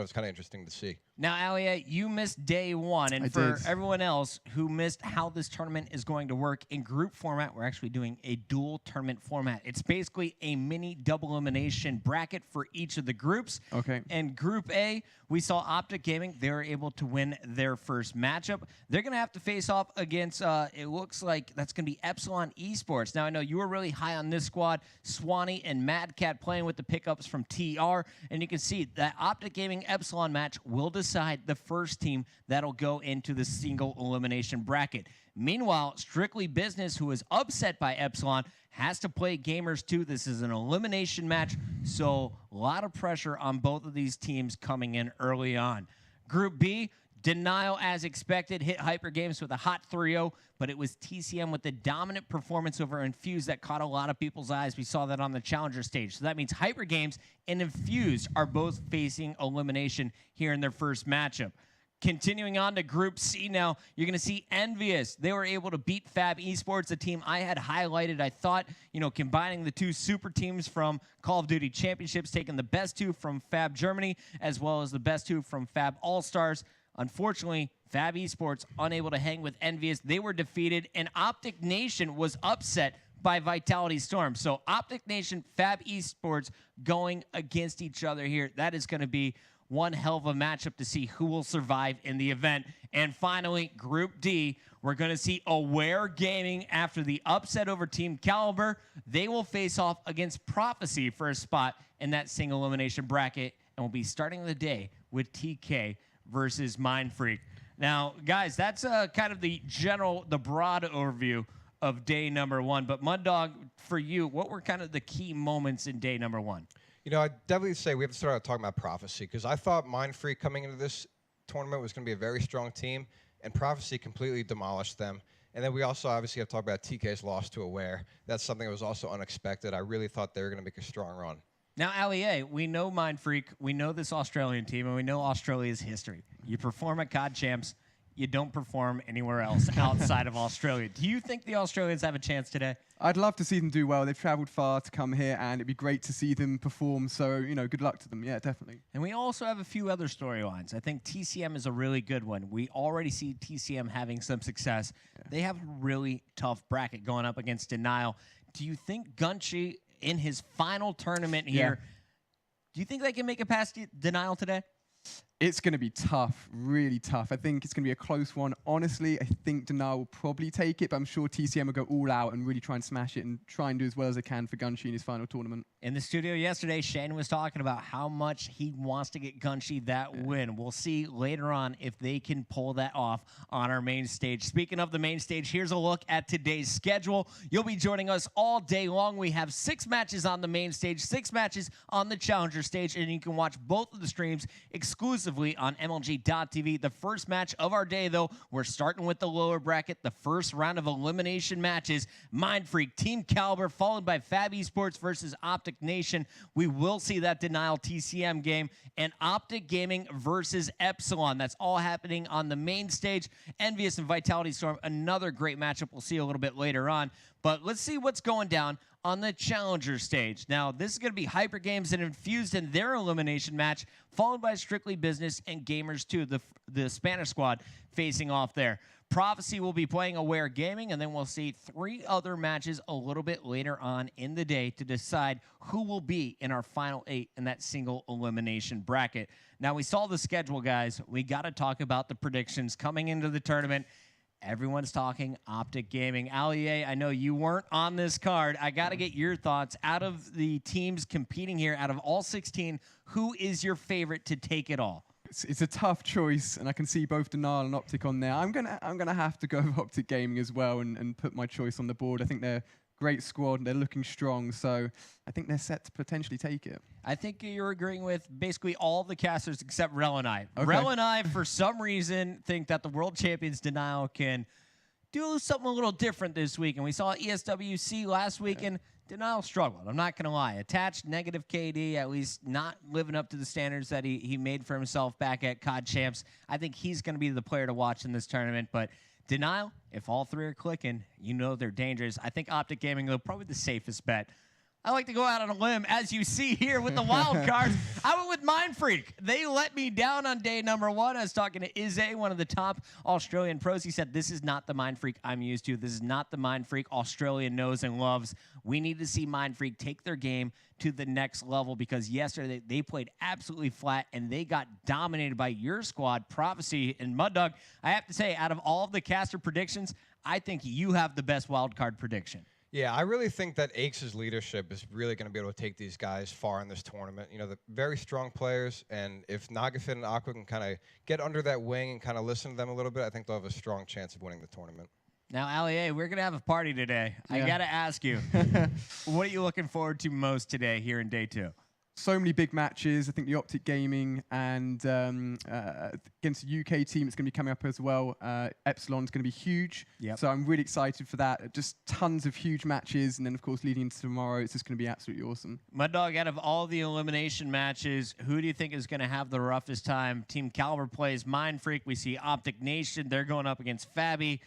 it was kind of interesting to see. Now, Alia, you missed day one, and for everyone else who missed how this tournament is going to work, in group format, we're actually doing a dual tournament format. It's basically a mini double elimination bracket for each of the groups. Okay. And Group A, we saw Optic Gaming. They were able to win their first matchup. They're going to have to face off against, it looks like that's going to be Epsilon Esports. Now, I know you were really high on this squad, Swanee and Mad Cat playing with the pickups from TR, and you can see that Optic Gaming Epsilon match will decide the first team that'll go into the single elimination bracket. Meanwhile, Strictly Business, who is upset by Epsilon, has to play Gamers 2. This is an elimination match, so a lot of pressure on both of these teams coming in early on. Group B, Denial, as expected, hit Hyper Games with a hot 3-0, but it was TCM with the dominant performance over Infused that caught a lot of people's eyes. We saw that on the Challenger stage. So that means Hyper Games and Infused are both facing elimination here in their first matchup. Continuing on to Group C now, you're going to see Envious. They were able to beat Fab Esports, a team I had highlighted. I thought, combining the two super teams from Call of Duty Championships, taking the best two from Fab Germany, as well as the best two from Fab All-Stars. Unfortunately, Fab Esports unable to hang with Envious. They were defeated, and Optic Nation was upset by Vitality Storm. So Optic Nation, Fab Esports going against each other here. That is going to be one hell of a matchup to see who will survive in the event. And finally, Group D, we're going to see Aware Gaming after the upset over Team Kaliber. They will face off against Prophecy for a spot in that single elimination bracket, and we'll be starting the day with TK versus Mindfreak. Now, guys, that's kind of the broad overview of day number one. But Muddog, for you, what were kind of the key moments in day number one? I'd definitely say we have to start out talking about Prophecy, because I thought Mindfreak coming into this tournament was going to be a very strong team, and Prophecy completely demolished them. And then we also obviously have to talk about TK's loss to Aware. That's something that was also unexpected. I really thought they were going to make a strong run. Now, Ali, we know Mindfreak, we know this Australian team, and we know Australia's history. You perform at COD Champs, you don't perform anywhere else outside of Australia. Do you think the Australians have a chance today? I'd love to see them do well. They've traveled far to come here, and it'd be great to see them perform. So, good luck to them. Yeah, definitely. And we also have a few other storylines. I think TCM is a really good one. We already see TCM having some success. Yeah. They have a really tough bracket going up against Denial. Do you think Gunchi, in his final tournament here, do you think they can make it past Denial today? It's going to be tough, really tough. I think it's going to be a close one. Honestly, I think Denial will probably take it, but I'm sure TCM will go all out and really try and smash it and try and do as well as they can for Gunchi in his final tournament. In the studio yesterday, Shane was talking about how much he wants to get Gunchi that win. We'll see later on if they can pull that off on our main stage. Speaking of the main stage, here's a look at today's schedule. You'll be joining us all day long. We have 6 matches on the main stage, 6 matches on the Challenger stage, and you can watch both of the streams exclusively on MLG.tv. The first match of our day, though, we're starting with the lower bracket. The first round of elimination matches, Mindfreak, Team Kaliber, followed by Fab Esports versus Optic Nation. We will see that Denial TCM game, and Optic Gaming versus Epsilon. That's all happening on the main stage. Envious and Vitality Storm, another great matchup we'll see a little bit later on. But let's see what's going down on the Challenger stage. Now, this is going to be Hyper Games and Infused in their elimination match, followed by Strictly Business and Gamers 2, the Spanish squad, facing off there. Prophecy will be playing Aware Gaming, and then we'll see 3 other matches a little bit later on in the day to decide who will be in our final 8 in that single elimination bracket. Now, we saw the schedule, guys. We got to talk about the predictions coming into the tournament. Everyone's talking Optic Gaming. Ali, I know you weren't on this card. I got to get your thoughts. Out of the teams competing here, out of all 16, who is your favorite to take it all? It's a tough choice, and I can see both Denial and Optic on there. I'm gonna have to go with Optic Gaming as well and put my choice on the board. I think they're a great squad. They're looking strong, so I think they're set to potentially take it. I think you're agreeing with basically all the casters except Rel and I. Okay. Rel and I, for some reason, think that the World Champions Denial can do something a little different this week. And we saw ESWC last week, and Denial struggled. I'm not going to lie. Attached negative KD, at least not living up to the standards that he made for himself back at COD Champs. I think he's going to be the player to watch in this tournament. But Denial, if all 3 are clicking, you know they're dangerous. I think Optic Gaming, though, probably the safest bet. I like to go out on a limb, as you see here with the wild cards. I went with Mindfreak. They let me down on day number 1. I was talking to Izzy, one of the top Australian pros. He said, this is not the Mindfreak I'm used to. This is not the Mindfreak Australia knows and loves. We need to see Mindfreak take their game to the next level, because yesterday they played absolutely flat and they got dominated by your squad, Prophecy and Mud Dog. I have to say, out of all of the caster predictions, I think you have the best wild card prediction. Yeah, I really think that Aches' leadership is really going to be able to take these guys far in this tournament. You know, the very strong players, and if Nagafin and Aqua can kind of get under that wing and kind of listen to them a little bit, I think they'll have a strong chance of winning the tournament. Now, Allie, we're going to have a party today. Yeah. I got to ask you, what are you looking forward to most today here in day 2? So many big matches. I think the Optic Gaming and against the UK team, it's going to be coming up as well. Epsilon's going to be huge. Yep. So I'm really excited for that. Just tons of huge matches. And then, of course, leading into tomorrow, it's just going to be absolutely awesome. Mud Dog, out of all the elimination matches, who do you think is going to have the roughest time? Team Kaliber plays Mindfreak. We see Optic Nation. They're going up against Fabi.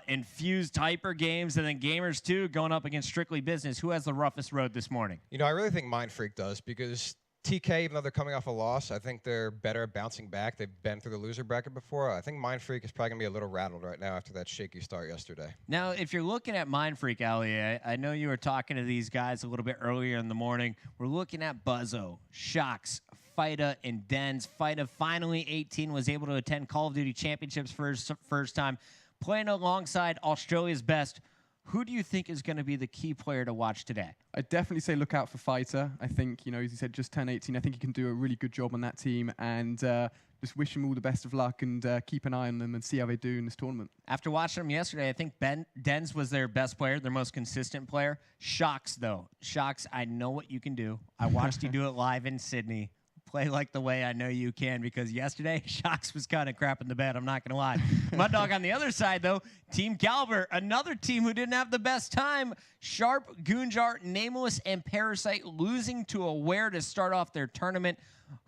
Infused Hyper Games, and then Gamers 2 going up against Strictly Business. Who has the roughest road this morning? You know, I really think Mindfreak does, because TK, even though they're coming off a loss, I think they're better at bouncing back. They've been through the loser bracket before. I think Mindfreak is probably going to be a little rattled right now after that shaky start yesterday. Now, if you're looking at Mindfreak, Ali, I know you were talking to these guys a little bit earlier in the morning. We're looking at Buzzo, Shocks, Fida, and Dens. Fida, finally 18, was able to attend Call of Duty Championships first time, playing alongside Australia's best. Who do you think is going to be the key player to watch today? I'd definitely say look out for Fighter. I think, you know, as you said, just turned 18. I think he can do a really good job on that team, and just wish him all the best of luck, and keep an eye on them and see how they do in this tournament. After watching them yesterday, I think Dens was their best player, their most consistent player. Shocks, though. Shocks, I know what you can do. I watched you do it live in Sydney. Play like the way I know you can, because yesterday Shocks was kind of crapping the bed, I'm not gonna lie. Mud Dog on the other side, though, Team Kaliber, another team who didn't have the best time. Sharp, Gunjar, Nameless, and Parasite losing to Aware to start off their tournament.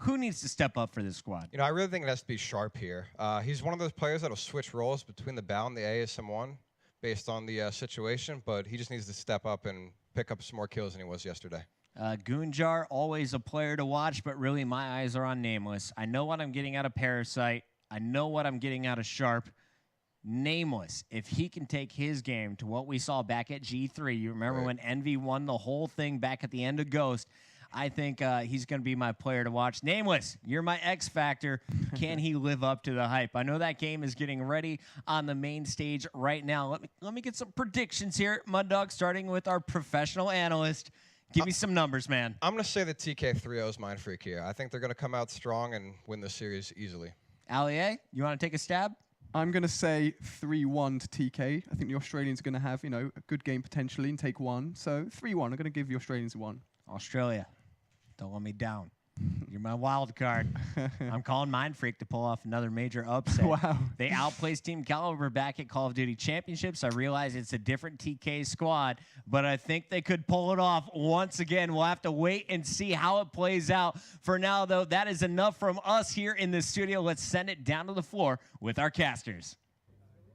Who needs to step up for this squad? You know, I really think it has to be Sharp here. He's one of those players that'll switch roles between the BAL and the ASM1 based on the situation, but he just needs to step up and pick up some more kills than he was yesterday. Gunjar, always a player to watch, but really my eyes are on Nameless. I know what I'm getting out of Parasite. I know what I'm getting out of Sharp. Nameless, if he can take his game to what we saw back at G3, you remember when Envy won the whole thing back at the end of Ghost, I think he's going to be my player to watch. Nameless, you're my X factor. Can he live up to the hype? I know that game is getting ready on the main stage right now. Let me get some predictions here, Mud Dog, starting with our professional analyst. Give me some numbers, man. I'm going to say that TK3-0 is Mindfreak here. I think they're going to come out strong and win the series easily. Ali, you want to take a stab? I'm going to say 3-1 to TK. I think the Australians are going to have, you know, a good game potentially and take 1. So 3-1. I'm going to give the Australians 1. Australia, don't let me down. You're my wild card. I'm calling Mindfreak to pull off another major upset. Wow. They outplaced Team Kaliber back at Call of Duty Championships. I realize it's a different TK squad, but I think they could pull it off once again. We'll have to wait and see how it plays out. For now, though, that is enough from us here in the studio. Let's send it down to the floor with our casters.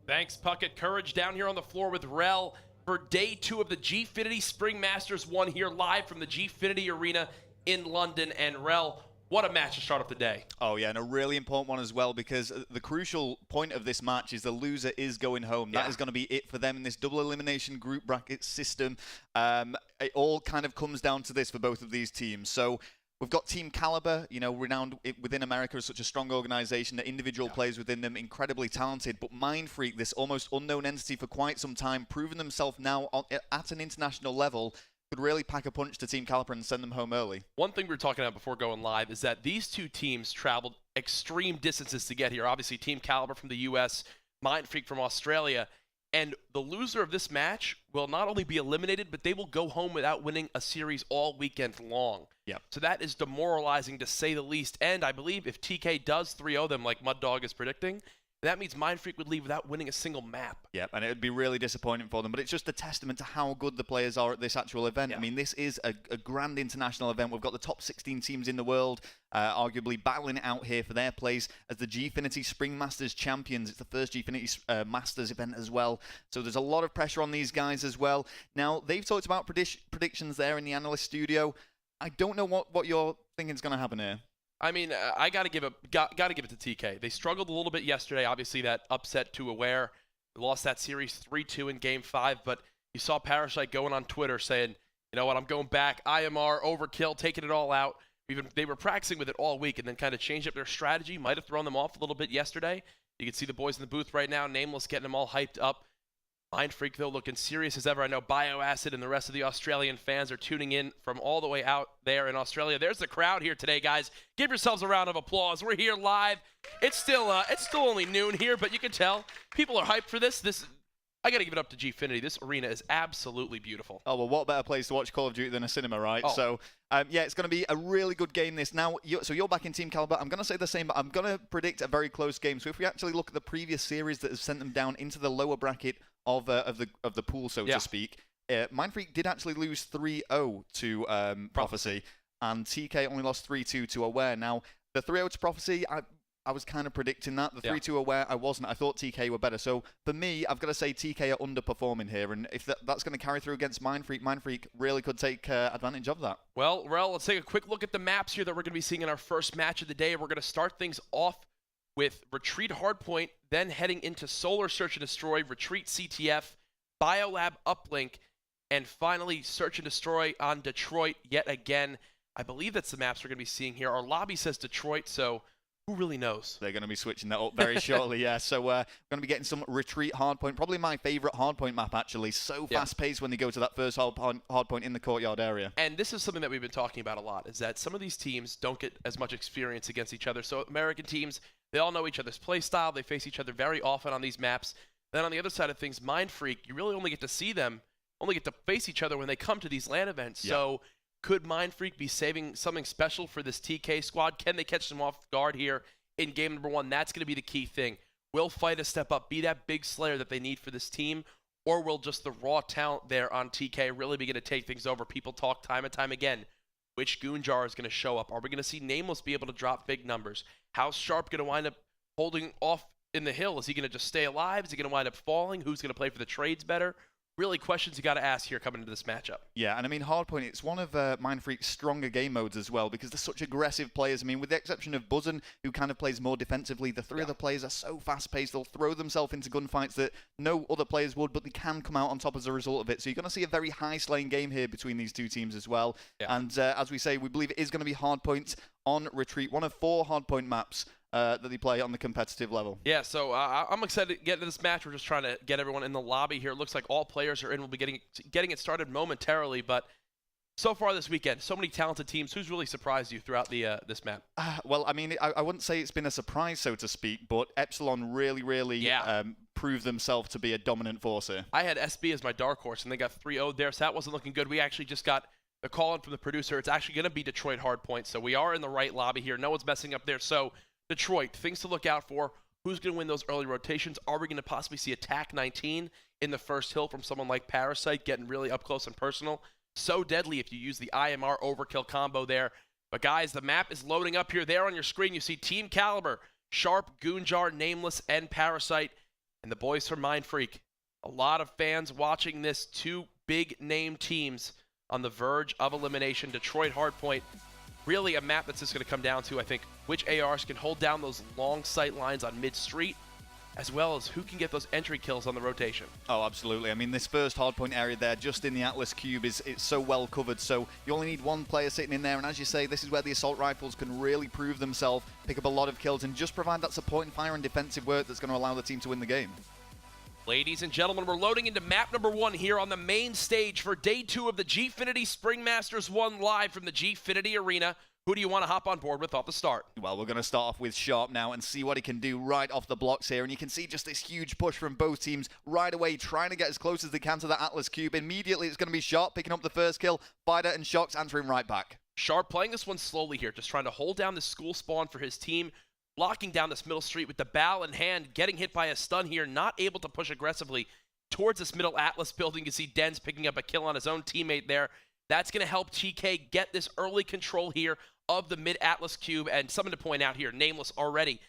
Thanks, Puckett. Courage down here on the floor with Rel for day 2 of the Gfinity Spring Masters 1 here live from the Gfinity Arena in London. And Rel, what a match to start off the day. Oh yeah, and a really important one as well, because the crucial point of this match is the loser is going home. That is going to be it for them in this double elimination group bracket system. It all kind of comes down to this for both of these teams. So we've got Team Kaliber, you know, renowned within America as such a strong organization, the individual players within them incredibly talented, but Mindfreak, this almost unknown entity for quite some time, proven themselves now at an international level, could really pack a punch to Team Kaliber and send them home early. One thing we were talking about before going live is that these two teams traveled extreme distances to get here. Obviously, Team Kaliber from the U.S., Mindfreak from Australia, and the loser of this match will not only be eliminated, but they will go home without winning a series all weekend long. Yep. So that is demoralizing to say the least. And I believe if TK does 3-0 them like Mud Dog is predicting, That means Mindfreak would leave without winning a single map. Yep, and it would be really disappointing for them. But it's just a testament to how good the players are at this actual event. Yeah. I mean, this is a grand international event. We've got the top 16 teams in the world, arguably battling it out here for their place as the Gfinity Spring Masters champions. It's the first Gfinity Masters event as well. So there's a lot of pressure on these guys as well. Now, they've talked about predictions there in the analyst studio. I don't know what you're thinking is going to happen here. I mean, I got to give it to TK. They struggled a little bit yesterday. Obviously, that upset to Aware. They lost that series 3-2 in Game 5. But you saw Parasite going on Twitter saying, you know what, I'm going back. IMR, overkill, taking it all out. They were practicing with it all week and then kind of changed up their strategy. Might have thrown them off a little bit yesterday. You can see the boys in the booth right now, Nameless getting them all hyped up. Mindfreak, though, looking serious as ever. I know Bioacid and the rest of the Australian fans are tuning in from all the way out there in Australia. There's the crowd here today, guys. Give yourselves a round of applause. We're here live. It's still only noon here, but you can tell people are hyped for this. I got to give it up to Gfinity. This arena is absolutely beautiful. Oh, well, what better place to watch Call of Duty than a cinema, right? Oh. So, yeah, it's going to be a really good game this. Now, so you're back in Team Kaliber. I'm going to say the same, but I'm going to predict a very close game. So if we actually look at the previous series that has sent them down into the lower bracket of the pool, so to speak, Mindfreak did actually lose 3-0 to Prophecy, and TK only lost 3-2 to Aware. Now, the 3-0 to Prophecy, I was kind of predicting that. The 3-2 Aware, I wasn't. I thought TK were better. So for me, I've got to say TK are underperforming here. And if that's going to carry through against Mindfreak really could take advantage of that. Well, Rel, let's take a quick look at the maps here that we're going to be seeing in our first match of the day. We're going to start things off with Retreat Hardpoint, then heading into Solar Search and Destroy, Retreat CTF, Biolab Uplink, and finally Search and Destroy on Detroit yet again. I believe that's the maps we're going to be seeing here. Our lobby says Detroit, so who really knows? They're going to be switching that up very shortly, yeah. So we're going to be getting some Retreat Hardpoint, probably my favorite Hardpoint map, actually. So fast-paced when they go to that first hardpoint in the courtyard area. And this is something that we've been talking about a lot, is that some of these teams don't get as much experience against each other. So American teams, they all know each other's play style. They face each other very often on these maps. Then on the other side of things, Mindfreak, you really only get to see them, only get to face each other when they come to these LAN events. Yeah. So could Mindfreak be saving something special for this TK squad? Can they catch them off guard here in game number 1? That's going to be the key thing. Will FIDA step up, be that big slayer that they need for this team, or will just the raw talent there on TK really be going to take things over? People talk time and time again. Which Goonjar is going to show up? Are we going to see Nameless be able to drop big numbers? How's Sharp going to wind up holding off in the hill? Is he going to just stay alive? Is he going to wind up falling? Who's going to play for the trades better? Really questions you got to ask here coming into this matchup. Yeah, and I mean, Hardpoint, it's one of Mindfreak's stronger game modes as well because they're such aggressive players. I mean, with the exception of Buzzin, who kind of plays more defensively, the three other players are so fast-paced. They'll throw themselves into gunfights that no other players would, but they can come out on top as a result of it. So you're going to see a very high-slaying game here between these two teams as well. Yeah. And as we say, we believe it is going to be Hardpoint on Retreat, one of 4 Hardpoint maps that they play on the competitive level. Yeah, so I'm excited to get into this match. We're just trying to get everyone in the lobby here. It looks like all players are in. We'll be getting it started momentarily, but so far this weekend, so many talented teams. Who's really surprised you throughout the this map? Well, I mean, I wouldn't say it's been a surprise, so to speak, but Epsilon really proved themselves to be a dominant force here. I had SB as my dark horse, and they got 3-0'd there, so that wasn't looking good. We actually just got the call in from the producer. It's actually going to be Detroit Hardpoint, so we are in the right lobby here. No one's messing up there, so Detroit, things to look out for. Who's going to win those early rotations? Are we going to possibly see Attack 19 in the first hill from someone like Parasite getting really up close and personal? So deadly if you use the IMR overkill combo there. But guys, the map is loading up here. There on your screen, you see Team Kaliber, Sharp, Goonjar, Nameless, and Parasite, and the boys from Mindfreak. A lot of fans watching this. 2 big-name teams on the verge of elimination. Detroit Hardpoint. Really a map that's just going to come down to, I think, which ARs can hold down those long sight lines on mid-street, as well as who can get those entry kills on the rotation. Oh, absolutely. I mean, this first hardpoint area there, just in the Atlas Cube, it's so well covered, so you only need one player sitting in there, and as you say, this is where the assault rifles can really prove themselves, pick up a lot of kills, and just provide that support and fire and defensive work that's going to allow the team to win the game. Ladies and gentlemen, we're loading into map number 1 here on the main stage for day 2 of the Gfinity Spring Masters 1 live from the Gfinity Arena. Who do you want to hop on board with off the start? Well, we're going to start off with Sharp now and see what he can do right off the blocks here. And you can see just this huge push from both teams right away, trying to get as close as they can to that Atlas Cube. Immediately, it's going to be Sharp picking up the first kill. FIDA and Shox answering right back. Sharp playing this one slowly here, just trying to hold down the school spawn for his team. locking down this middle street with the bow in hand, getting hit by a stun here, not able to push aggressively towards this middle Atlas building. You see Dens picking up a kill on his own teammate there. That's going to help TK get this early control here of the mid-Atlas cube. And something to point out here, Nameless already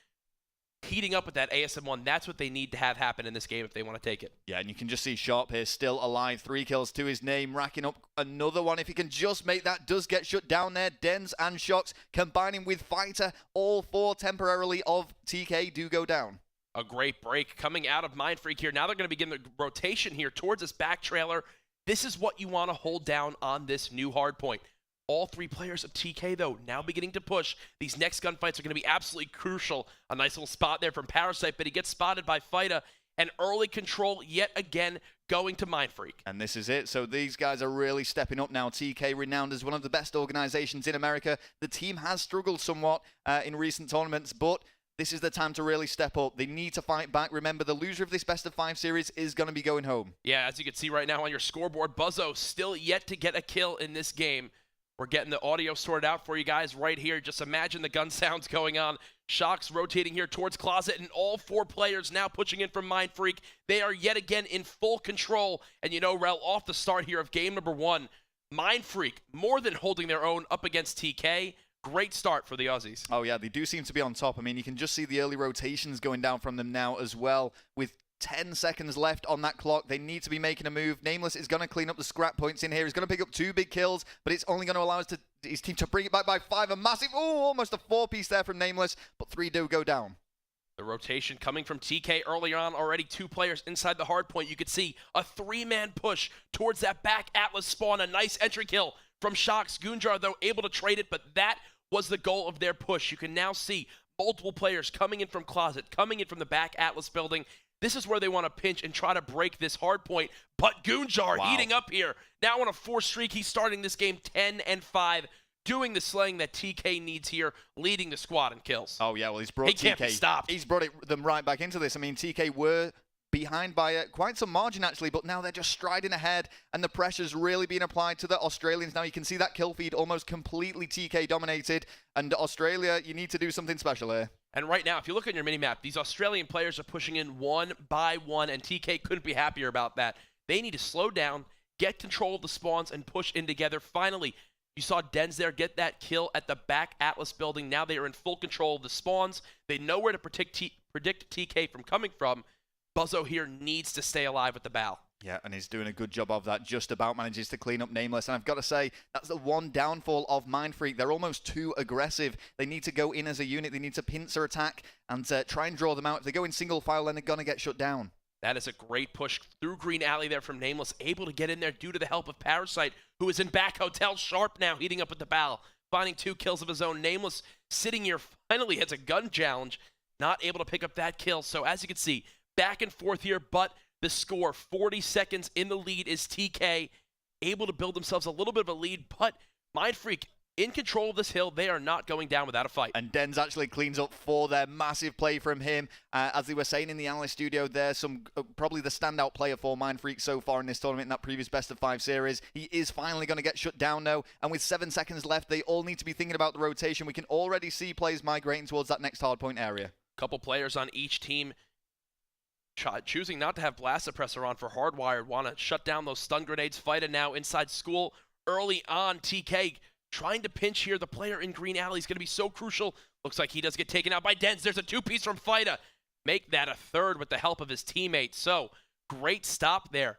heating up with that ASM1. That's what they need to have happen in this game if they want to take it. Yeah, and you can just see Sharp here still alive. 3 kills to his name, racking up another one. If he can just make that, does get shut down there. Dens and Shocks combining with Fighter. All 4 temporarily of TK do go down. A great break coming out of Mindfreak here. Now they're going to begin the rotation here towards this back trailer. This is what you want to hold down on this new hard point. All 3 players of TK, though, now beginning to push. These next gunfights are going to be absolutely crucial. A nice little spot there from Parasite, but he gets spotted by Fida. And early control yet again going to Mindfreak. And this is it. So these guys are really stepping up now. TK, renowned as one of the best organizations in America. The team has struggled somewhat in recent tournaments, but this is the time to really step up. They need to fight back. Remember, the loser of this best-of-5 series is going to be going home. Yeah, as you can see right now on your scoreboard, Buzzo still yet to get a kill in this game. We're getting the audio sorted out for you guys right here. Just imagine the gun sounds going on. Shocks rotating here towards Closet, and all 4 players now pushing in from Mindfreak. They are yet again in full control. And you know, Rel, off the start here of game number 1, Mindfreak more than holding their own up against TK. Great start for the Aussies. Oh, yeah, they do seem to be on top. I mean, you can just see the early rotations going down from them now as well. With 10 seconds left on that clock, they need to be making a move. Nameless is going to clean up the scrap points in here. He's going to pick up 2 big kills, but it's only going to allow his team to bring it back by 5. A massive, almost a 4-piece there from Nameless, but 3 do go down. The rotation coming from TK earlier on, already 2 players inside the hard point. You could see a 3-man push towards that back Atlas spawn. A nice entry kill from Shocks. Gunjar, though, able to trade it, but that was the goal of their push. You can now see multiple players coming in from Closet, coming in from the back Atlas building. This is where they want to pinch and try to break this hard point. But Gunjar heating up here. Now on a 4 streak, he's starting this game 10-5, doing the slaying that TK needs here, leading the squad in kills. Oh, yeah, well, he's brought He can't be stopped. He's brought them right back into this. I mean, TK were behind by quite some margin, actually, but now they're just striding ahead, and the pressure's really being applied to the Australians. Now you can see that kill feed almost completely TK dominated, and Australia, you need to do something special here. And right now, if you look at your minimap, these Australian players are pushing in 1 by 1, and TK couldn't be happier about that. They need to slow down, get control of the spawns, and push in together. Finally, you saw Dens there get that kill at the back Atlas building. Now they are in full control of the spawns. They know where to predict TK from coming from. Buzzo here needs to stay alive with the bow. Yeah, and he's doing a good job of that. Just about manages to clean up Nameless. And I've got to say, that's the one downfall of Mindfreak. They're almost too aggressive. They need to go in as a unit. They need to pincer attack and try and draw them out. If they go in single file, then they're going to get shut down. That is a great push through Green Alley there from Nameless. Able to get in there due to the help of Parasite, who is in back hotel. Sharp now heating up with the bow, finding 2 kills of his own. Nameless sitting here finally has a gun challenge. Not able to pick up that kill. So as you can see, back and forth here, but the score, 40 seconds in the lead, is TK, able to build themselves a little bit of a lead, but Mindfreak in control of this hill. They are not going down without a fight. And Dens actually cleans up for their massive play from him. As they were saying in the analyst studio, there's probably the standout player for Mindfreak so far in this tournament in that previous best-of-5 series. He is finally going to get shut down now, and with 7 seconds left, they all need to be thinking about the rotation. We can already see players migrating towards that next hardpoint area. Couple players on each team choosing not to have blast suppressor on for Hardwired. Want to shut down those stun grenades. Fida now inside school early on. TK trying to pinch here. The player in Green Alley is going to be so crucial. Looks like he does get taken out by Dens. There's a 2-piece from Fida. Make that a 3rd with the help of his teammates. So great stop there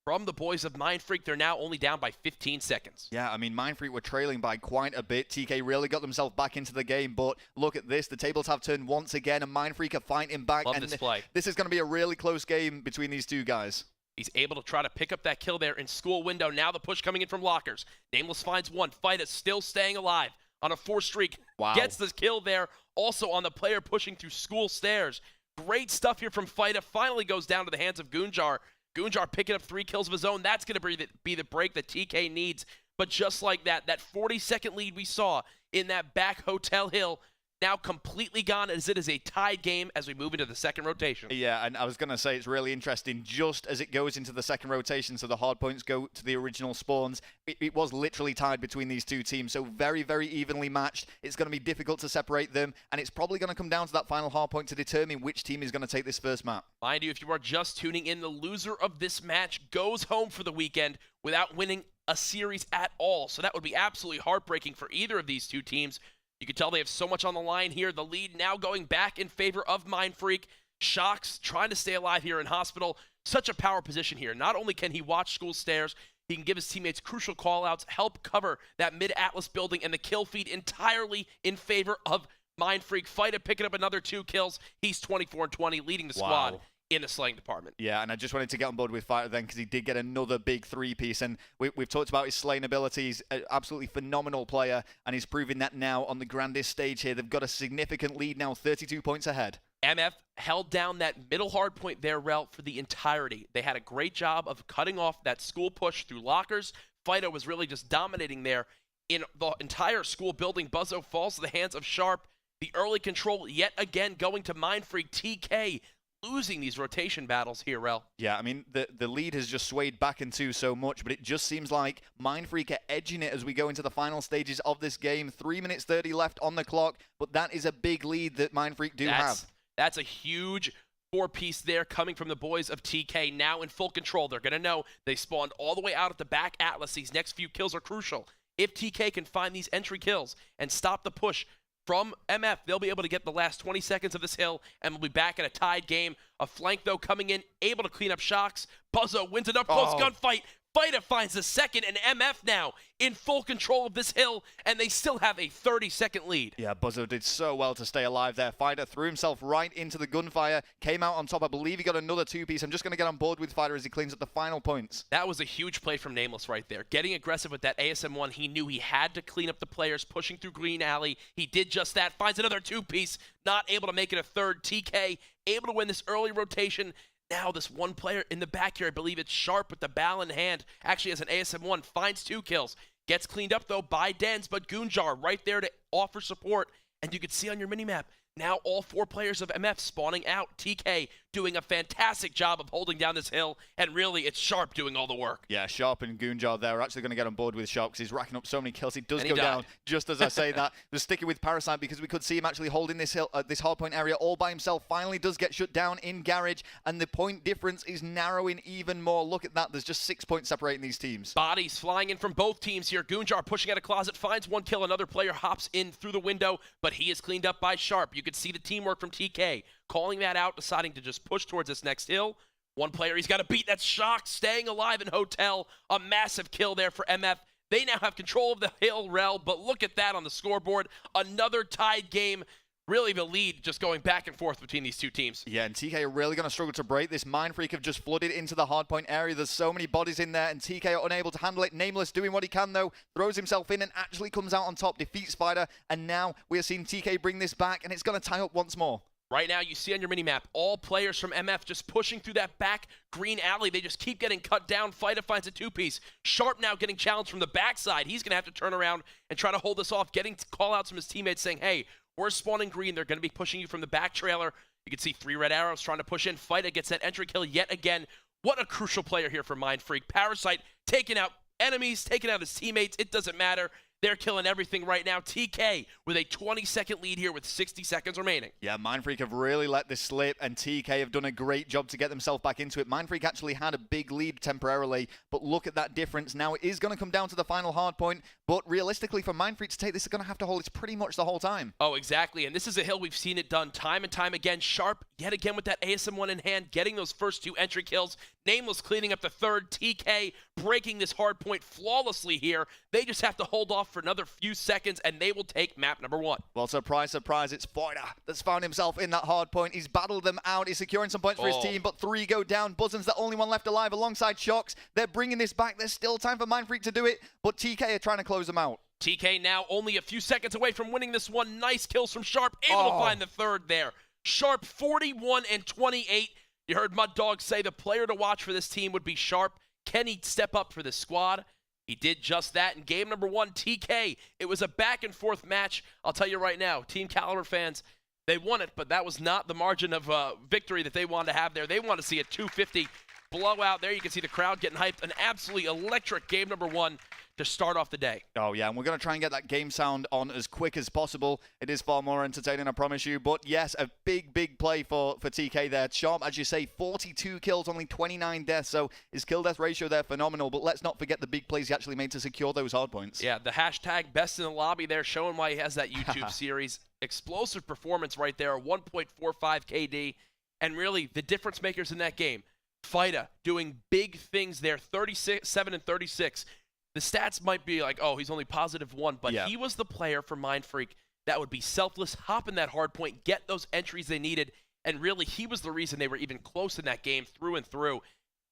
from the boys of Mindfreak. They're now only down by 15 seconds. Yeah, I mean, Mindfreak were trailing by quite a bit. TK really got themselves back into the game, but look at this. The tables have turned once again, and Mindfreak are fighting back. Love and this play. This is going to be a really close game between these 2 guys. He's able to try to pick up that kill there in school window. Now the push coming in from lockers. Nameless finds 1. Fida still staying alive on a 4 streak. Wow. Gets the kill there. Also on the player pushing through school stairs. Great stuff here from Fida. Finally goes down to the hands of Gunjar. Gunjar picking up 3 kills of his own. That's going to be the break that TK needs. But just like that 40-second lead we saw in that back hotel hill, now completely gone as it is a tied game as we move into the second rotation. Yeah, and I was going to say it's really interesting just as it goes into the second rotation, so the hard points go to the original spawns. It was literally tied between these two teams, so very, very evenly matched. It's going to be difficult to separate them, and it's probably going to come down to that final hard point to determine which team is going to take this first map. Mind you, if you are just tuning in, the loser of this match goes home for the weekend without winning a series at all. So that would be absolutely heartbreaking for either of these two teams. You can tell they have so much on the line here. The lead now going back in favor of Mindfreak. Shocks trying to stay alive here in Hospital. Such a power position here. Not only can he watch school stairs, he can give his teammates crucial callouts, help cover that mid-Atlas building, and the kill feed entirely in favor of Mindfreak. Fighter picking up another 2 kills. He's 24-20, leading the squad in the slaying department. Yeah, and I just wanted to get on board with Fighter then because he did get another big 3-piece, and we've talked about his slaying abilities. An absolutely phenomenal player, and he's proving that now on the grandest stage here. They've got a significant lead now, 32 points ahead. MF held down that middle hard point there, Rel, for the entirety. They had a great job of cutting off that school push through lockers. Fido was really just dominating there in the entire school building. Buzzo falls to the hands of Sharp. The early control yet again going to Mindfreak. TK losing these rotation battles here, Rel. Yeah, I mean, the lead has just swayed back and two so much, but it just seems like Mindfreak are edging it as we go into the final stages of this game. 3 minutes 30 left on the clock, but that is a big lead that Mindfreak do have. That's a huge 4-piece there coming from the boys of TK, now in full control. They're going to know they spawned all the way out at the back Atlas. These next few kills are crucial. If TK can find these entry kills and stop the push from MF, they'll be able to get the last 20 seconds of this hill, and we'll be back in a tied game. A flank, though, coming in, able to clean up Shocks. Buzzo wins it up close gunfight. Fighter finds the second, and MF now in full control of this hill, and they still have a 30-second lead. Yeah, Buzzo did so well to stay alive there. Fighter threw himself right into the gunfire, came out on top. I believe he got another 2-piece. I'm just going to get on board with Fighter as he cleans up the final points. That was a huge play from Nameless right there. Getting aggressive with that ASM-1, he knew he had to clean up the players pushing through Green Alley. He did just that, finds another 2-piece, not able to make it a third. TK able to win this early rotation. Now this one player in the back here, I believe it's Sharp with the ball in hand, actually has an ASM-1, finds 2 kills. Gets cleaned up, though, by Dens, but Goonjar right there to offer support. And you can see on your minimap, now all 4 players of MF spawning out. TK doing a fantastic job of holding down this hill, and really, it's Sharp doing all the work. Yeah, Sharp and Goonjar there are actually going to get on board with Sharp because he's racking up so many kills. He does go down just as I say that. They're sticking with Parasite because we could see him actually holding this hill, this hardpoint area all by himself. Finally does get shut down in Garage, and the point difference is narrowing even more. Look at that. There's just 6 points separating these teams. Bodies flying in from both teams here. Goonjar pushing out a closet, finds 1 kill. Another player hops in through the window, but he is cleaned up by Sharp. You could see the teamwork from TK. Calling that out, deciding to just push towards this next hill. One player he's got to beat. That's Shock, staying alive in Hotel. A massive kill there for MF. They now have control of the hill, Rel, but look at that on the scoreboard. Another tied game. Really the lead just going back and forth between these two teams. Yeah, and TK are really going to struggle to break this. Mindfreak have just flooded into the hardpoint area. There's so many bodies in there, and TK are unable to handle it. Nameless doing what he can, though. Throws himself in and actually comes out on top, defeats Spider. And now we are seeing TK bring this back, and it's going to tie up once more. Right now, you see on your minimap, all players from MF just pushing through that back green alley. They just keep getting cut down. Fighter finds a 2-piece. Sharp now getting challenged from the backside. He's going to have to turn around and try to hold this off, getting call-outs from his teammates saying, hey, we're spawning green. They're going to be pushing you from the back trailer. You can see 3 red arrows trying to push in. Fighter gets that entry kill yet again. What a crucial player here for Mindfreak. Parasite taking out enemies, taking out his teammates. It doesn't matter. They're killing everything right now. TK with a 20-second lead here with 60 seconds remaining. Yeah, Mindfreak have really let this slip, and TK have done a great job to get themselves back into it. Mindfreak actually had a big lead temporarily, but look at that difference. Now it is going to come down to the final hard point, but realistically for Mindfreak to take this, they're going to have to hold it pretty much the whole time. Oh, exactly, and this is a hill we've seen it done time and time again. Sharp, yet again with that ASM-1 in hand, getting those first 2 entry kills. Nameless cleaning up the third. TK breaking this hard point flawlessly here. They just have to hold off for another few seconds, and they will take map number 1. Well, surprise, surprise, it's Fighter that's found himself in that hard point. He's battled them out. He's securing some points for his team, but 3 go down. Buzzon's the only one left alive alongside Shocks. They're bringing this back. There's still time for Mindfreak to do it, but TK are trying to close them out. TK now only a few seconds away from winning this one. Nice kills from Sharp, able to find the third there. Sharp 41 and 28. You heard Mud Dog say the player to watch for this team would be Sharp. Can he step up for this squad? He did just that in game number 1, TK. It was a back-and-forth match. I'll tell you right now, Team Kaliber fans, they won it, but that was not the margin of victory that they wanted to have there. They want to see a 250 blowout. There you can see the crowd getting hyped. An absolutely electric game number 1 to start off the day. Oh, yeah, and we're going to try and get that game sound on as quick as possible. It is far more entertaining, I promise you. But, yes, a big, big play for TK there. Sharp, as you say, 42 kills, only 29 deaths. So his kill-death ratio there, phenomenal. But let's not forget the big plays he actually made to secure those hard points. Yeah, the hashtag best in the lobby there, showing why he has that YouTube series. Explosive performance right there, 1.45 KD. And really, the difference makers in that game. Fida doing big things there, 37 and 36. The stats might be like, oh, he's only +1, but he was the player for Mindfreak that would be selfless, hop in that hard point, get those entries they needed, and really he was the reason they were even close in that game through and through.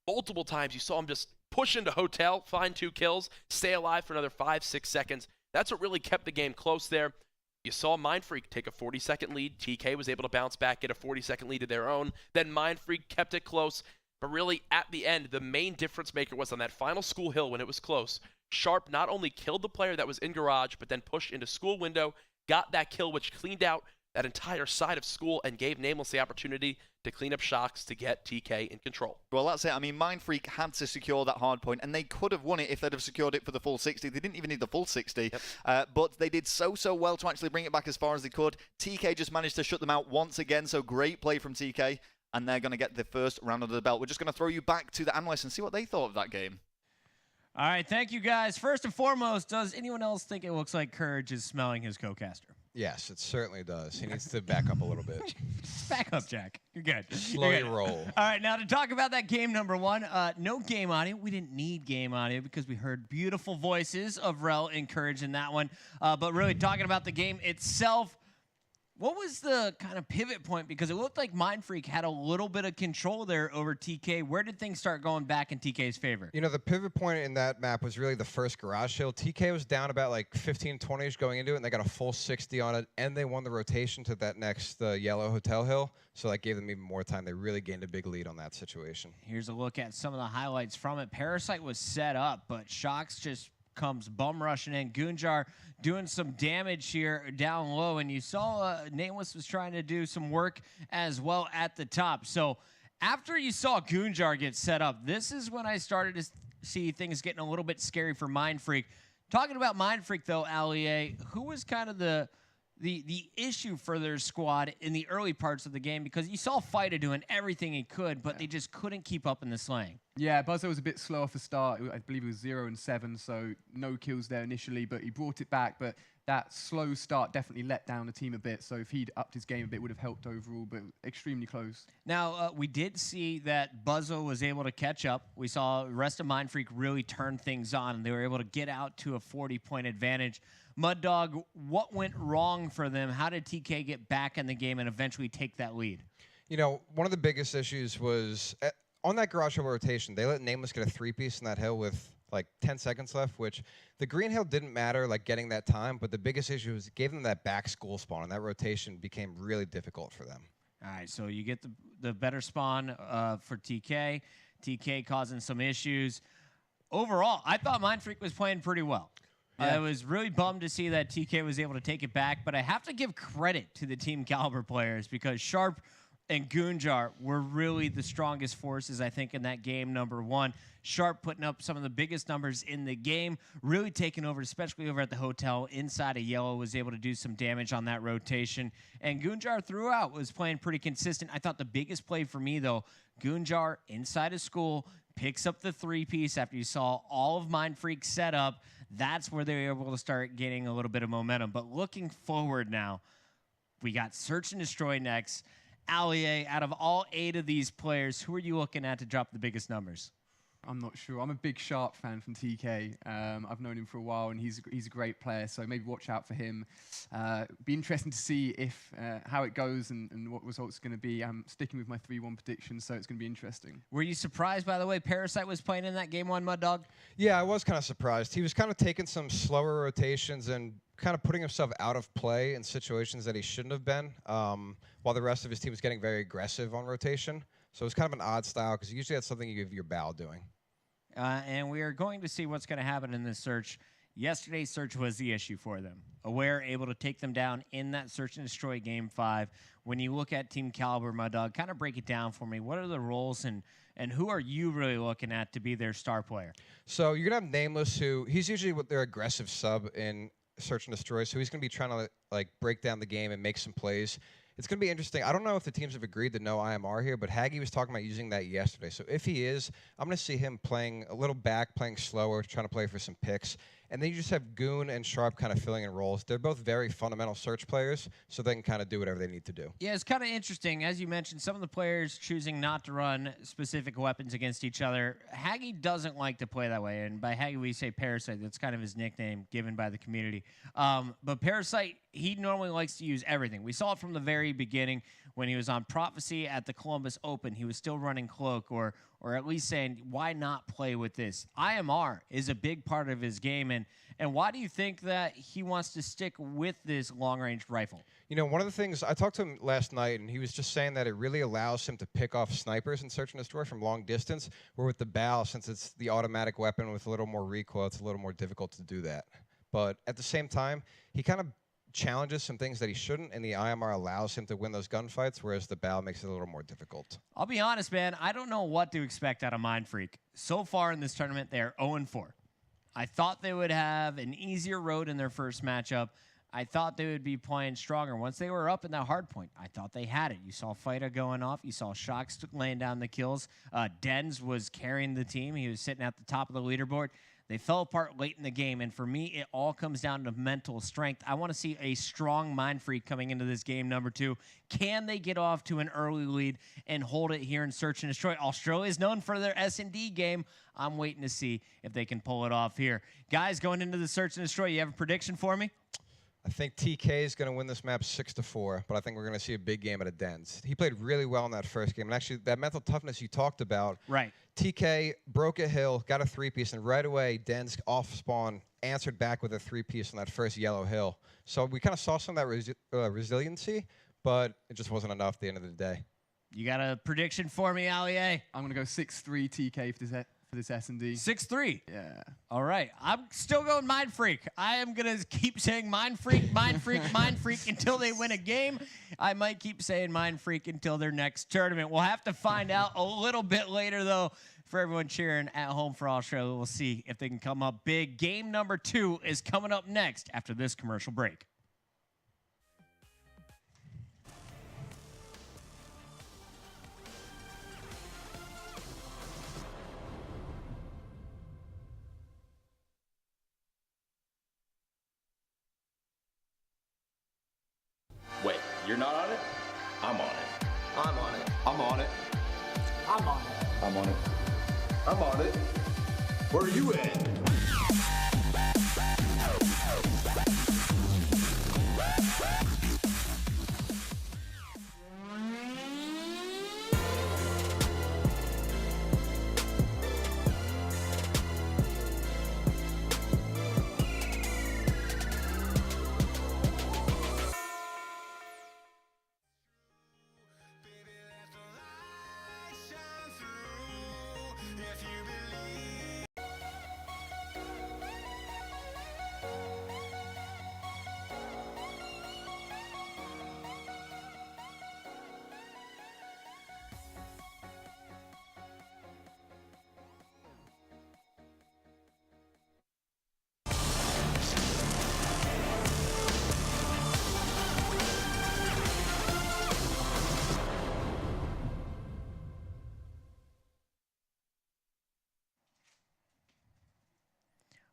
Multiple times you saw him just push into hotel, find 2 kills, stay alive for another 5-6 seconds. That's what really kept the game close there. You saw Mindfreak take a 40-second lead. TK was able to bounce back, get a 40-second lead of their own. Then Mindfreak kept it close. But really, at the end, the main difference maker was on that final school hill when it was close. Sharp not only killed the player that was in garage, but then pushed into school window, got that kill, which cleaned out that entire side of school and gave Nameless the opportunity to clean up shocks to get TK in control. Well, that's it. I mean, Mindfreak had to secure that hard point, and they could have won it if they'd have secured it for the full 60. They didn't even need the full 60, but they did so well to actually bring it back as far as they could. TK just managed to shut them out once again, so great play from TK, and they're going to get the first round under the belt. We're just going to throw you back to the analysts and see what they thought of that game. All right, thank you, guys. First and foremost, does anyone else think it looks like Courage is smelling his co-caster? Yes, it certainly does. He needs to back up a little bit. Back up, Jack. You're good. Slow your roll. All right, now to talk about that game number 1, no game audio. We didn't need game audio because we heard beautiful voices of Rel and Courage in that one. But really talking about the game itself, what was the kind of pivot point? Because it looked like Mindfreak had a little bit of control there over TK. Where did things start going back in TK's favor? You know, the pivot point in that map was really the first garage hill. TK was down about like 15, 20-ish going into it, and they got a full 60 on it, and they won the rotation to that next yellow hotel hill. So that gave them even more time. They really gained a big lead on that situation. Here's a look at some of the highlights from it. Parasite was set up, but Shocks just comes bum rushing in. Gunjar doing some damage here down low, and you saw Nameless was trying to do some work as well at the top. So after you saw Gunjar get set up, this is when I started to see things getting a little bit scary for Mindfreak. Talking about Mindfreak, though, Allier, who was kind of the issue for their squad in the early parts of the game? Because you saw Fida doing everything he could, but they just couldn't keep up in the slaying. Yeah, Buzzo was a bit slow off the start. I believe it was 0 and 7, so no kills there initially, but he brought it back. But that slow start definitely let down the team a bit, so if he'd upped his game a bit, it would have helped overall, but extremely close. Now, we did see that Buzzo was able to catch up. We saw the rest of Mindfreak really turn things on, and they were able to get out to a 40-point advantage. Mud Dog, what went wrong for them? How did TK get back in the game and eventually take that lead? You know, one of the biggest issues was on that garage hill rotation, they let Nameless get a 3-piece in that hill with like 10 seconds left, which the green hill didn't matter, like getting that time, but the biggest issue was it gave them that back school spawn, and that rotation became really difficult for them. All right, so you get the better spawn for TK. TK causing some issues. Overall, I thought Mindfreak was playing pretty well. Yeah. I was really bummed to see that TK was able to take it back, but I have to give credit to the Team Kaliber players because Sharp and Gunjar were really the strongest forces, I think, in that game number 1. Sharp putting up some of the biggest numbers in the game, really taking over, especially over at the hotel inside of yellow, was able to do some damage on that rotation. And Gunjar throughout was playing pretty consistent. I thought the biggest play for me, though, Gunjar inside of school picks up the 3-piece after you saw all of Mindfreak set up. That's where they were able to start getting a little bit of momentum. But looking forward now, we got Search and Destroy next. Allier, out of all 8 of these players, who are you looking at to drop the biggest numbers? I'm not sure. I'm a big Sharp fan from TK. I've known him for a while, and he's a great player, so maybe watch out for him. Be interesting to see if how it goes and what results are going to be. I'm sticking with my 3-1 prediction, so it's going to be interesting. Were you surprised, by the way, Parasite was playing in that game 1, Mud Dog? Yeah, I was kind of surprised. He was kind of taking some slower rotations and kind of putting himself out of play in situations that he shouldn't have been, while the rest of his team was getting very aggressive on rotation. So it was kind of an odd style because usually that's something you give your bow doing. and we are going to see what's going to happen in this search. Yesterday's search was the issue for them. Aware able to take them down in that search and destroy game 5. When you look at Team Kaliber, my dog, kind of break it down for me. What are the roles and who are you really looking at to be their star player? So you're going to have Nameless, who he's usually with their aggressive sub in search and destroy, so he's going to be trying to like break down the game and make some plays. It's going to be interesting. I don't know if the teams have agreed to no IMR here, but Haggy was talking about using that yesterday. So if he is, I'm going to see him playing a little back, playing slower, trying to play for some picks. And then you just have Goon and Sharp kind of filling in roles. They're both very fundamental search players, so they can kind of do whatever they need to do. Yeah, it's kind of interesting. As you mentioned, some of the players choosing not to run specific weapons against each other. Haggy doesn't like to play that way, and by Haggy we say Parasite. That's kind of his nickname given by the community. But Parasite, he normally likes to use everything. We saw it from the very beginning when he was on Prophecy at the Columbus Open. He was still running Cloak, or at least saying, why not play with this? IMR is a big part of his game, and why do you think that he wants to stick with this long-range rifle? You know, one of the things, I talked to him last night, and he was just saying that it really allows him to pick off snipers in Search and Destroy from long distance, where with the BAL, since it's the automatic weapon with a little more recoil, it's a little more difficult to do that. But at the same time, he kind of challenges some things that he shouldn't, and the IMR allows him to win those gunfights, whereas the BAL makes it a little more difficult. I'll be honest, man. I don't know what to expect out of Mindfreak. So far in this tournament, they're 0-4. I thought they would have an easier road in their first matchup. I thought they would be playing stronger. Once they were up in that hard point, I thought they had it. You saw Fighter going off. You saw Shocks laying down the kills. Dens was carrying the team. He was sitting at the top of the leaderboard. They fell apart late in the game, and for me, it all comes down to mental strength. I want to see a strong Mindfreak coming into this game number 2. Can they get off to an early lead and hold it here in Search and Destroy? Australia is known for their S&D game. I'm waiting to see if they can pull it off here. Guys, going into the Search and Destroy, you have a prediction for me? I think TK is going to win this map 6-4, but I think we're going to see a big game at a Dens. He played really well in that first game, and actually that mental toughness you talked about. Right. TK broke a hill, got a 3-piece, and right away Dens off spawn answered back with a 3-piece on that first yellow hill. So we kind of saw some of that resiliency, but it just wasn't enough at the end of the day. You got a prediction for me, Allier? I'm going to go 6-3 TK for this S&D. 6-3. Yeah. All right. I'm still going Mindfreak. I am going to keep saying Mindfreak, Mindfreak, Mindfreak until they win a game. I might keep saying Mindfreak until their next tournament. We'll have to find out a little bit later, though. For everyone cheering at home for Australia, we'll see if they can come up big. Game number 2 is coming up next after this commercial break. Wait, you're not on it? I'm on it. I'm on it. I'm on it. I'm on it. I'm on it. I'm on it. Where are you at?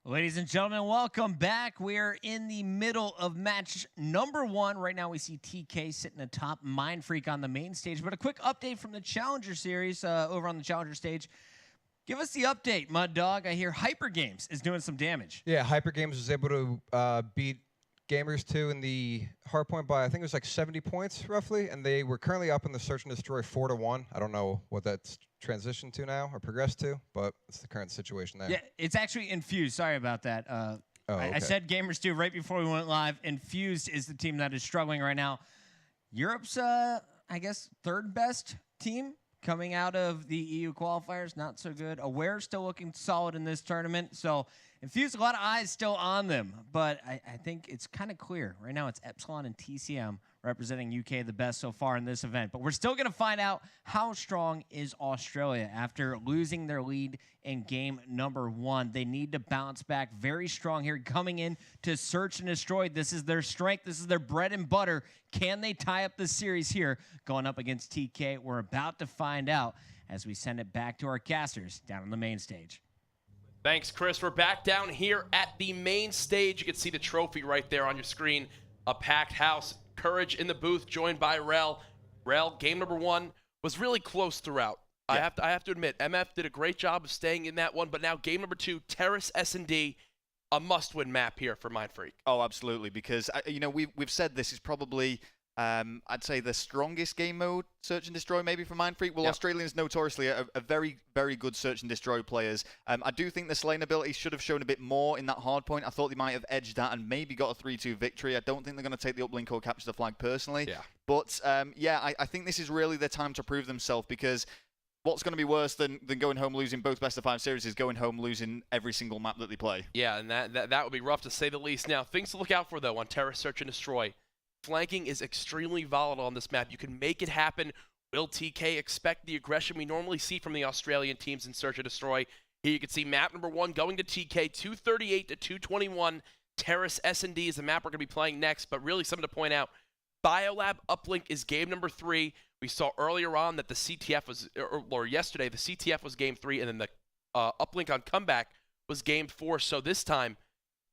Ladies and gentlemen, welcome back. We're in the middle of match number 1. Right now we see TK sitting atop Mindfreak on the main stage. But a quick update from the Challenger Series over on the Challenger stage. Give us the update, Mud Dog. I hear Hyper Games is doing some damage. Yeah, Hyper Games was able to beat Gamers 2 in the hardpoint by, I think it was like 70 points roughly, and they were currently up in the Search and Destroy 4-1. I don't know what that's transitioned to now or progressed to, but it's the current situation there. Yeah, it's actually Infused. Sorry about that. Okay. I said Gamers 2 right before we went live. Infused is the team that is struggling right now. Europe's, I guess, 3rd best team coming out of the EU qualifiers, not so good. Aware still looking solid in this tournament. So Infused, a lot of eyes still on them, but I think it's kind of clear. Right now it's Epsilon and TCM representing UK the best so far in this event. But we're still going to find out how strong is Australia after losing their lead in game number 1. They need to bounce back very strong here, coming in to search and destroy. This is their strength. This is their bread and butter. Can they tie up the series here going up against TK? We're about to find out as we send it back to our casters down on the main stage. Thanks, Chris. We're back down here at the main stage. You can see the trophy right there on your screen. A packed house. Courage in the booth, joined by Rel. Rel, game number 1 was really close throughout. Yeah. I have to admit, MF did a great job of staying in that one, but now game number 2, Terrace S&D, a must-win map here for Mindfreak. Oh, absolutely, because we've said this is probably I'd say the strongest game mode search and destroy maybe for Mindfreak. Well, Australians notoriously are very, very good search and destroy players. I do think the Slain ability should have shown a bit more in that hard point. I thought they might have edged that and maybe got a 3-2 victory. I don't think they're going to take the uplink or capture the flag personally. Yeah. But I think this is really their time to prove themselves, because what's going to be worse than going home losing both best of 5 series is going home losing every single map that they play. Yeah, and that would be rough to say the least. Now, things to look out for though on Terra Search and Destroy. Flanking is extremely volatile on this map. You can make it happen. Will TK expect the aggression we normally see from the Australian teams in Search and Destroy? Here you can see map number 1 going to TK, 238 to 221. Terrace S&D is the map we're going to be playing next, but really something to point out. Biolab uplink is game number 3. We saw earlier on that the CTF was, or yesterday, the CTF was game 3, and then the uplink on comeback was game 4. So this time,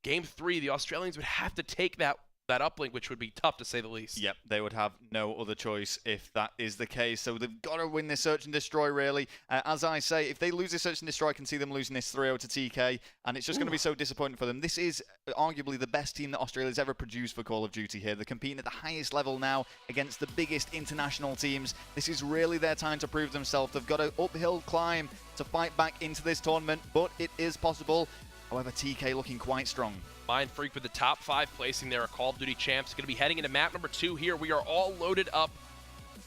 game 3, the Australians would have to take that uplink, which would be tough to say the least. Yep, they would have no other choice if that is the case. So they've got to win this Search and Destroy, really. As I say, if they lose this Search and Destroy, I can see them losing this 3-0 to TK, and it's just going to be so disappointing for them. This is arguably the best team that Australia's ever produced for Call of Duty here. They're competing at the highest level now against the biggest international teams. This is really their time to prove themselves. They've got an uphill climb to fight back into this tournament, but it is possible. However, TK looking quite strong. Mindfreak with the top 5 placing there, a Call of Duty champs. Going to be heading into map number 2 here. We are all loaded up.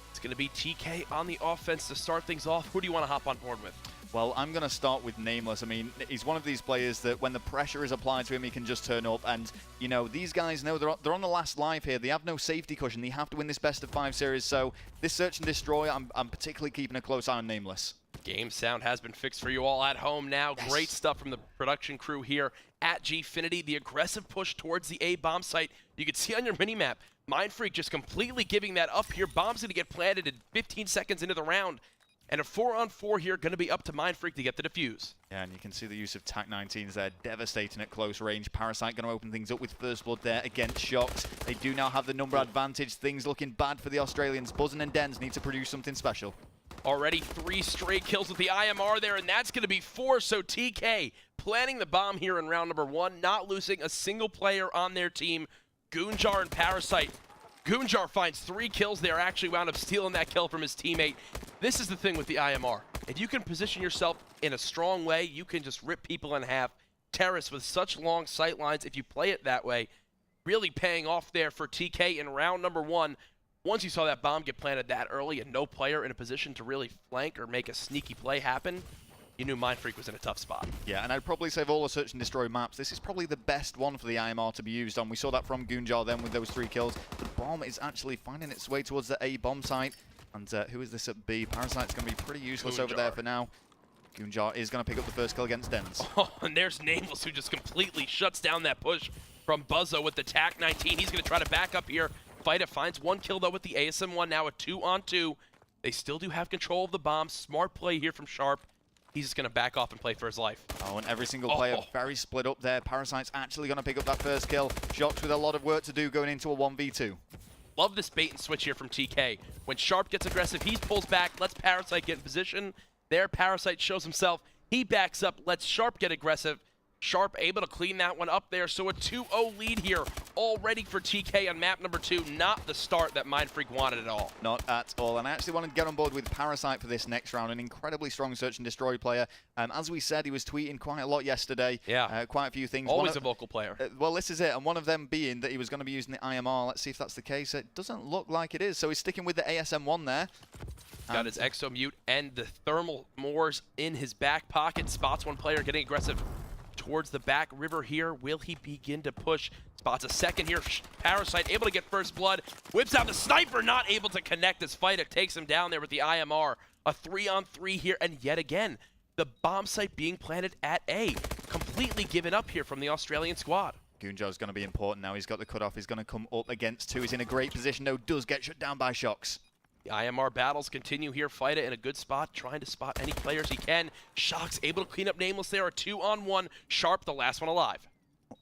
It's going to be TK on the offense to start things off. Who do you want to hop on board with? Well, I'm going to start with Nameless. I mean, he's one of these players that when the pressure is applied to him, he can just turn up. And, you know, these guys know they're on the last live here. They have no safety cushion. They have to win this best of 5 series. So this Search and Destroy, I'm particularly keeping a close eye on Nameless. Game sound has been fixed for you all at home now. Yes. Great stuff from the production crew here at Gfinity. The aggressive push towards the A bomb site. You can see on your minimap, Mindfreak just completely giving that up here. Bomb's going to get planted in 15 seconds into the round. And a 4-on-4 here going to be up to Mindfreak to get the defuse. Yeah, and you can see the use of TAC-19s there, devastating at close range. Parasite going to open things up with First Blood there against Shocked. They do now have the number advantage. Things looking bad for the Australians. Buzzin and Dens need to produce something special. Already 3 straight kills with the IMR there, and that's going to be 4. So TK planting the bomb here in round number 1, not losing a single player on their team. Goonjar and Parasite. Goonjar finds 3 kills there, actually wound up stealing that kill from his teammate. This is the thing with the IMR. If you can position yourself in a strong way, you can just rip people in half. Terrace with such long sight lines, if you play it that way, really paying off there for TK in round number 1. Once you saw that bomb get planted that early and no player in a position to really flank or make a sneaky play happen, you knew Mindfreak was in a tough spot. Yeah, and I'd probably say of all the Search and Destroy maps, this is probably the best one for the IMR to be used on. We saw that from Goonjar then with those 3 kills. The bomb is actually finding its way towards the A bomb site. And who is this at B? Parasite's going to be pretty useless over there for now. Goonjar is going to pick up the first kill against Dens. Oh, and there's Nameless, who just completely shuts down that push from Buzzo with the TAC-19. He's going to try to back up here. Fight it, finds 1 kill though with the ASM-1, now a 2-on-2. They still do have control of the bomb. Smart play here from Sharp. He's just going to back off and play for his life. Oh, and every single player very split up there. Parasite's actually going to pick up that first kill. Shocked with a lot of work to do going into a 1v2. Love this bait and switch here from TK. When Sharp gets aggressive, he pulls back, lets Parasite get in position. There, Parasite shows himself. He backs up, lets Sharp get aggressive. Sharp able to clean that one up there. So a 2-0 lead here, all ready for TK on map number 2. Not the start that Mindfreak wanted at all. Not at all. And I actually wanted to get on board with Parasite for this next round. An incredibly strong Search and Destroy player. As we said, he was tweeting quite a lot yesterday. Yeah. Quite a few things. Always a vocal player. Well, this is it. And one of them being that he was going to be using the IMR. Let's see if that's the case. It doesn't look like it is. So he's sticking with the ASM-1 there. Got his Exo Mute and the Thermal Moors in his back pocket. Spots one player getting aggressive towards the back river here. Will he begin to push? Spots a second here. Parasite able to get first blood. Whips out the sniper, not able to connect as Fighter takes him down there with the IMR. A 3-on-3 here, and yet again, the bomb site being planted at A. Completely given up here from the Australian squad. Goonjar's going to be important now. He's got the cutoff. He's going to come up against 2. He's in a great position, though. Does get shut down by Shocks. The IMR battles continue here. Fighter in a good spot, trying to spot any players he can. Shocks able to clean up Nameless there. A 2-on-1. Sharp, the last one alive.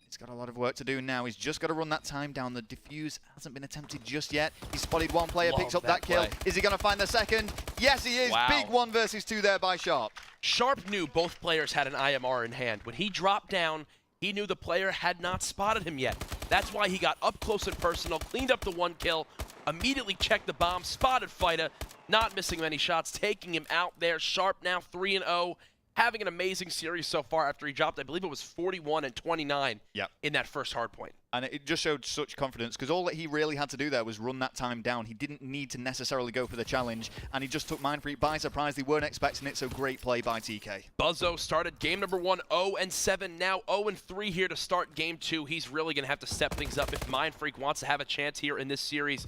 He's got a lot of work to do now. He's just got to run that time down. The defuse hasn't been attempted just yet. He's spotted one player, picks up that kill. Is he going to find the second? Yes, he is. Wow. Big 1 versus 2 there by Sharp. Sharp knew both players had an IMR in hand. When he dropped down, he knew the player had not spotted him yet. That's why he got up close and personal, cleaned up the 1 kill, immediately checked the bomb, spotted Fighter, not missing many shots, taking him out there. Sharp now 3-0, having an amazing series so far after he dropped, I believe it was 41 and 29 in that first hard point. And it just showed such confidence, because all that he really had to do there was run that time down. He didn't need to necessarily go for the challenge, and he just took Mindfreak by surprise. They weren't expecting it, so great play by TK. Buzzo started game number 1 0-7, now 0-3 here to start game 2. He's really going to have to step things up if Mindfreak wants to have a chance here in this series.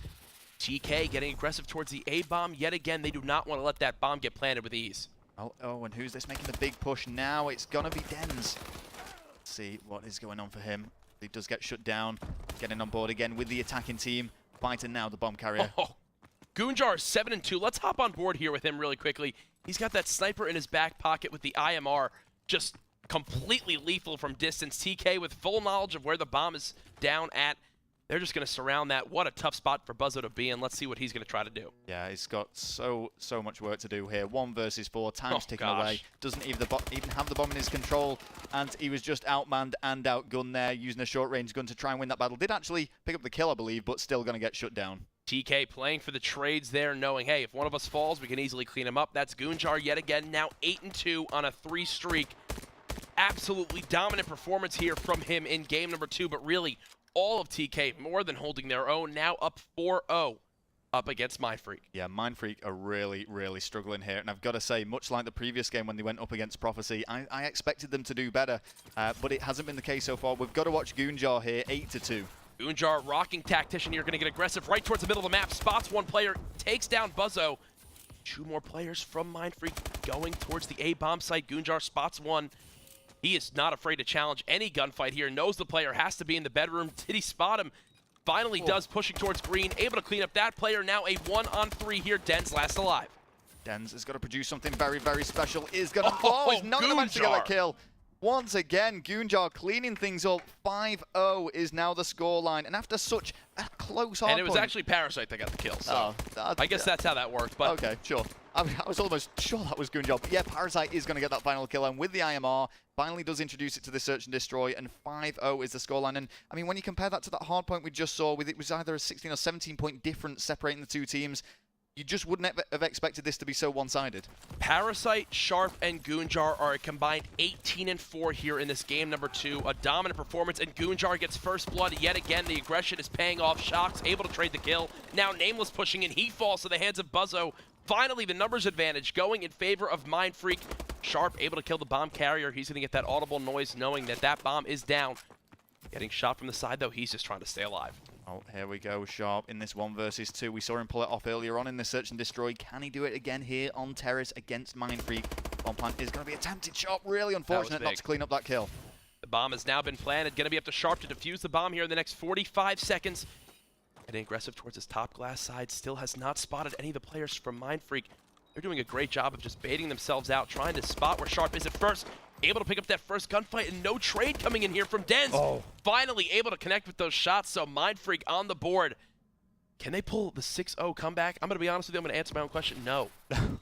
TK getting aggressive towards the A-bomb yet again. They do not want to let that bomb get planted with ease. Oh, and who's this making the big push now? It's going to be Dens. Let's see what is going on for him. He does get shut down, getting on board again with the attacking team. Fighter now, the bomb carrier. Goonjar 7-2. Let's hop on board here with him really quickly. He's got that sniper in his back pocket with the IMR, just completely lethal from distance. TK with full knowledge of where the bomb is down at. They're just going to surround that. What a tough spot for Buzzo to be in. Let's see what he's going to try to do. Yeah, he's got so much work to do here. 1 versus 4, time's ticking away. Doesn't even have the bomb in his control, and he was just outmanned and outgunned there, using a short-range gun to try and win that battle. Did actually pick up the kill, I believe, but still going to get shut down. TK playing for the trades there, knowing, hey, if one of us falls, we can easily clean him up. That's Goonjar yet again, now 8-2 on a 3 streak. Absolutely dominant performance here from him in game number 2, but really, all of TK more than holding their own, now up 4-0 up against Mindfreak. Yeah, Mindfreak are really, really struggling here. And I've got to say, much like the previous game when they went up against Prophecy, I expected them to do better, but it hasn't been the case so far. We've got to watch Goonjar here, 8-2. Goonjar, rocking tactician here, going to get aggressive right towards the middle of the map. Spots 1 player, takes down Buzzo. 2 more players from Mindfreak going towards the A-bomb site. Goonjar spots 1. He is not afraid to challenge any gunfight here. Knows the player has to be in the bedroom. Did he spot him? Finally does, pushing towards green. Able to clean up that player. Now a 1-on-3 here. Dens last alive. Dens has got to produce something very, very special. Is going to... Oh, he's not going to manage to get that kill. Once again, Goonjar cleaning things up. 5-0 is now the scoreline. And after such a close hard And it was actually Parasite that got the kill. So I guess that's how that worked. But okay, sure. I was almost sure that was Goonjar. But yeah, Parasite is going to get that final kill. And with the IMR, finally does introduce it to the Search and Destroy. And 5-0 is the scoreline. And I mean, when you compare that to that hard point we just saw, with it was either a 16 or 17 point difference separating the 2 teams, you just wouldn't have expected this to be so one-sided. Parasite, Sharp, and Goonjar are a combined 18-4 here in this game number 2. A dominant performance, and Goonjar gets first blood yet again. The aggression is paying off. Shocks able to trade the kill. Now Nameless pushing in. He falls to the hands of Buzzo. Finally, the numbers advantage going in favor of Mindfreak. Sharp able to kill the bomb carrier. He's going to get that audible noise knowing that that bomb is down. Getting shot from the side, though. He's just trying to stay alive. Oh, here we go, Sharp in this 1 versus 2. We saw him pull it off earlier on in the Search and Destroy. Can he do it again here on Terrace against Mindfreak? Bomb plant is going to be attempted. Sharp, really unfortunate not to clean up that kill. The bomb has now been planted. Going to be up to Sharp to defuse the bomb here in the next 45 seconds. Getting aggressive towards his top glass side. Still has not spotted any of the players from Mindfreak. They're doing a great job of just baiting themselves out, trying to spot where Sharp is at first. Able to pick up that first gunfight, and no trade coming in here from Dens. Finally able to connect with those shots, so Mindfreak on the board. Can they pull the 6-0 comeback? I'm going to be honest with you, I'm going to answer my own question. No.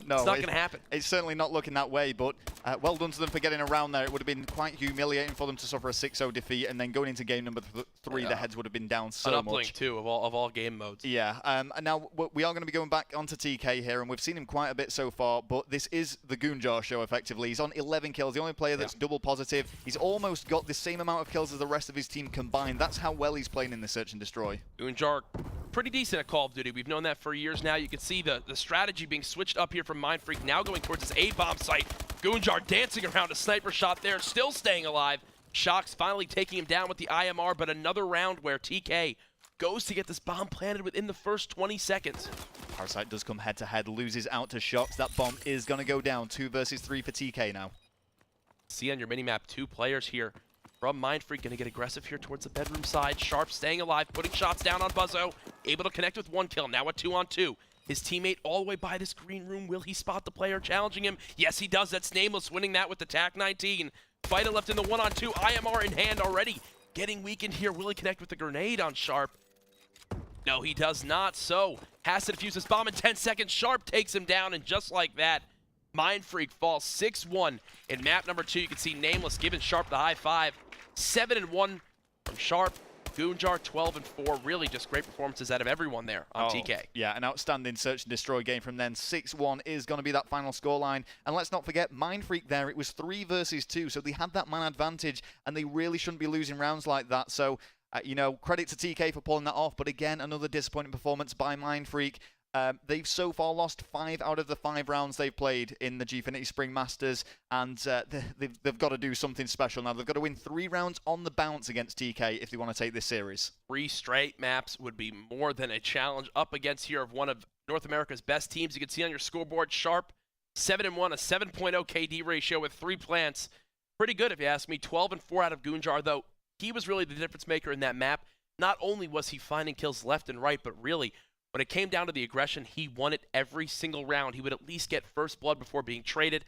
No, it's not going to happen. It's certainly not looking that way, but well done to them for getting around there. It would have been quite humiliating for them to suffer a 6-0 defeat, and then going into game number 3, the heads would have been down so much. An uplink, too, of all game modes. Yeah, and now we are going to be going back onto TK here, and we've seen him quite a bit so far, but this is the Goonjar show, effectively. He's on 11 kills, the only player that's double positive. He's almost got the same amount of kills as the rest of his team combined. That's how well he's playing in the Search and Destroy. Goonjar pretty decent at Call of Duty. We've known that for years now. You can see the strategy being switched up here from Mindfreak, now going towards his A-bomb site. Goonjar dancing around a sniper shot there, still staying alive. Shox finally taking him down with the IMR, but another round where TK goes to get this bomb planted within the first 20 seconds. Parasite does come head-to-head, loses out to Shox. That bomb is going to go down. 2 versus 3 for TK now. See on your minimap, 2 players here from Mindfreak, going to get aggressive here towards the bedroom side. Sharp staying alive, putting shots down on Buzzo, able to connect with 1 kill, now a 2-on-2. His teammate all the way by this green room. Will he spot the player challenging him? Yes, he does. That's Nameless winning that with the TAC-19. Fighter left in the 1-on-2, IMR in hand already. Getting weakened here. Will he connect with the grenade on Sharp? No, he does not. So, has to defuse this bomb in 10 seconds. Sharp takes him down, and just like that, Mindfreak falls 6-1. In map number 2, you can see Nameless giving Sharp the high five. 7-1 from Sharp. Goonjar 12-4. Really just great performances out of everyone there on TK. Yeah, an outstanding search and destroy game from then. 6-1 is going to be that final scoreline. And let's not forget, Mindfreak there, it was 3 versus 2, so they had that man advantage, and they really shouldn't be losing rounds like that. So, you know, credit to TK for pulling that off, but again, another disappointing performance by Mindfreak. They've so far lost 5 out of the 5 rounds they've played in the Gfinity Spring Masters, and they've got to do something special now. They've got to win 3 rounds on the bounce against TK if they want to take this series. 3 straight maps would be more than a challenge up against here of one of North America's best teams. You can see on your scoreboard, Sharp 7-1, a 7.0 KD ratio with 3 plants. Pretty good if you ask me. 12-4 out of Goonjar, though. He was really the difference maker in that map. Not only was he finding kills left and right, but really, when it came down to the aggression, he won it every single round. He would at least get first blood before being traded.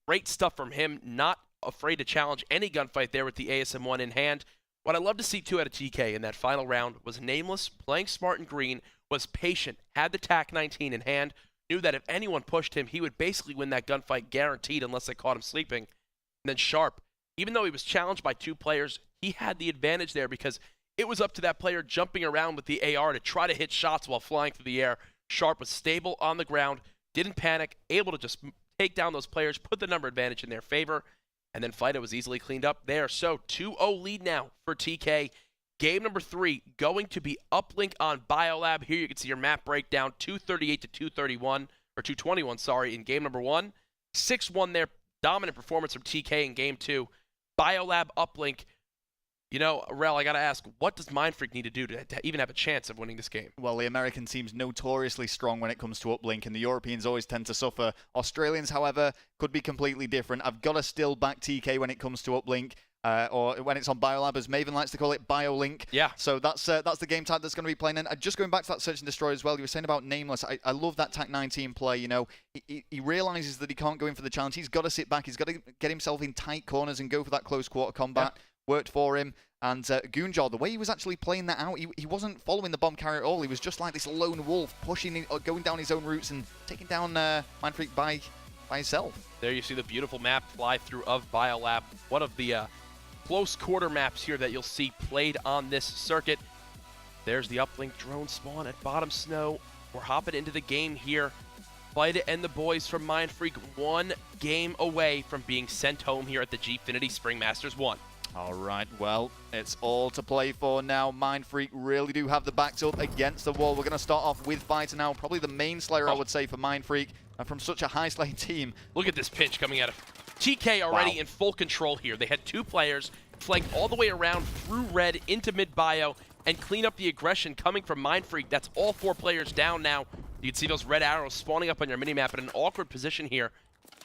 Great stuff from him. Not afraid to challenge any gunfight there with the ASM-1 in hand. What I love to see too out of TK in that final round was Nameless, playing smart and green, was patient, had the TAC-19 in hand, knew that if anyone pushed him, he would basically win that gunfight guaranteed unless they caught him sleeping. And then Sharp, even though he was challenged by 2 players, he had the advantage there because it was up to that player jumping around with the AR to try to hit shots while flying through the air. Sharp was stable on the ground, didn't panic, able to just take down those players, put the number advantage in their favor, and then Fido was easily cleaned up there. So 2-0 lead now for TK. Game number 3 going to be uplink on Biolab. Here you can see your map breakdown, 238 to 231, or 221, sorry, in game number 1. 6-1 there, dominant performance from TK in game 2. Biolab uplink. You know, Rel, I got to ask, what does Mindfreak need to do to even have a chance of winning this game? Well, the American team's notoriously strong when it comes to uplink, and the Europeans always tend to suffer. Australians, however, could be completely different. I've got to still back TK when it comes to uplink, or when it's on Biolab, as Maven likes to call it, Biolink. Yeah. So that's the game type that's going to be playing. And just going back to that Search and Destroy as well, you were saying about Nameless. I love that TAC-19 play. You know, he realizes that he can't go in for the challenge. He's got to sit back. He's got to get himself in tight corners and go for that close quarter combat. Yeah. Worked for him. And Goonjar, the way he was actually playing that out, he wasn't following the bomb carrier at all. He was just like this lone wolf, pushing, going down his own routes and taking down Mindfreak by himself. There you see the beautiful map fly through of Biolab. One of the close quarter maps here that you'll see played on this circuit. There's the uplink drone spawn at bottom snow. We're hopping into the game here. Fighter and the boys from Mindfreak 1 game away from being sent home here at the Gfinity Spring Masters 1. All right, well, it's all to play for now. Mindfreak really do have the backs up against the wall. We're going to start off with Fighter now, probably the main slayer, I would say, for Mindfreak, and from such a high slay team. Look at this pinch coming out of TK already in full control here. They had 2 players flank all the way around through red into mid-bio and clean up the aggression coming from Mindfreak. That's all 4 players down now. You can see those red arrows spawning up on your minimap in an awkward position here.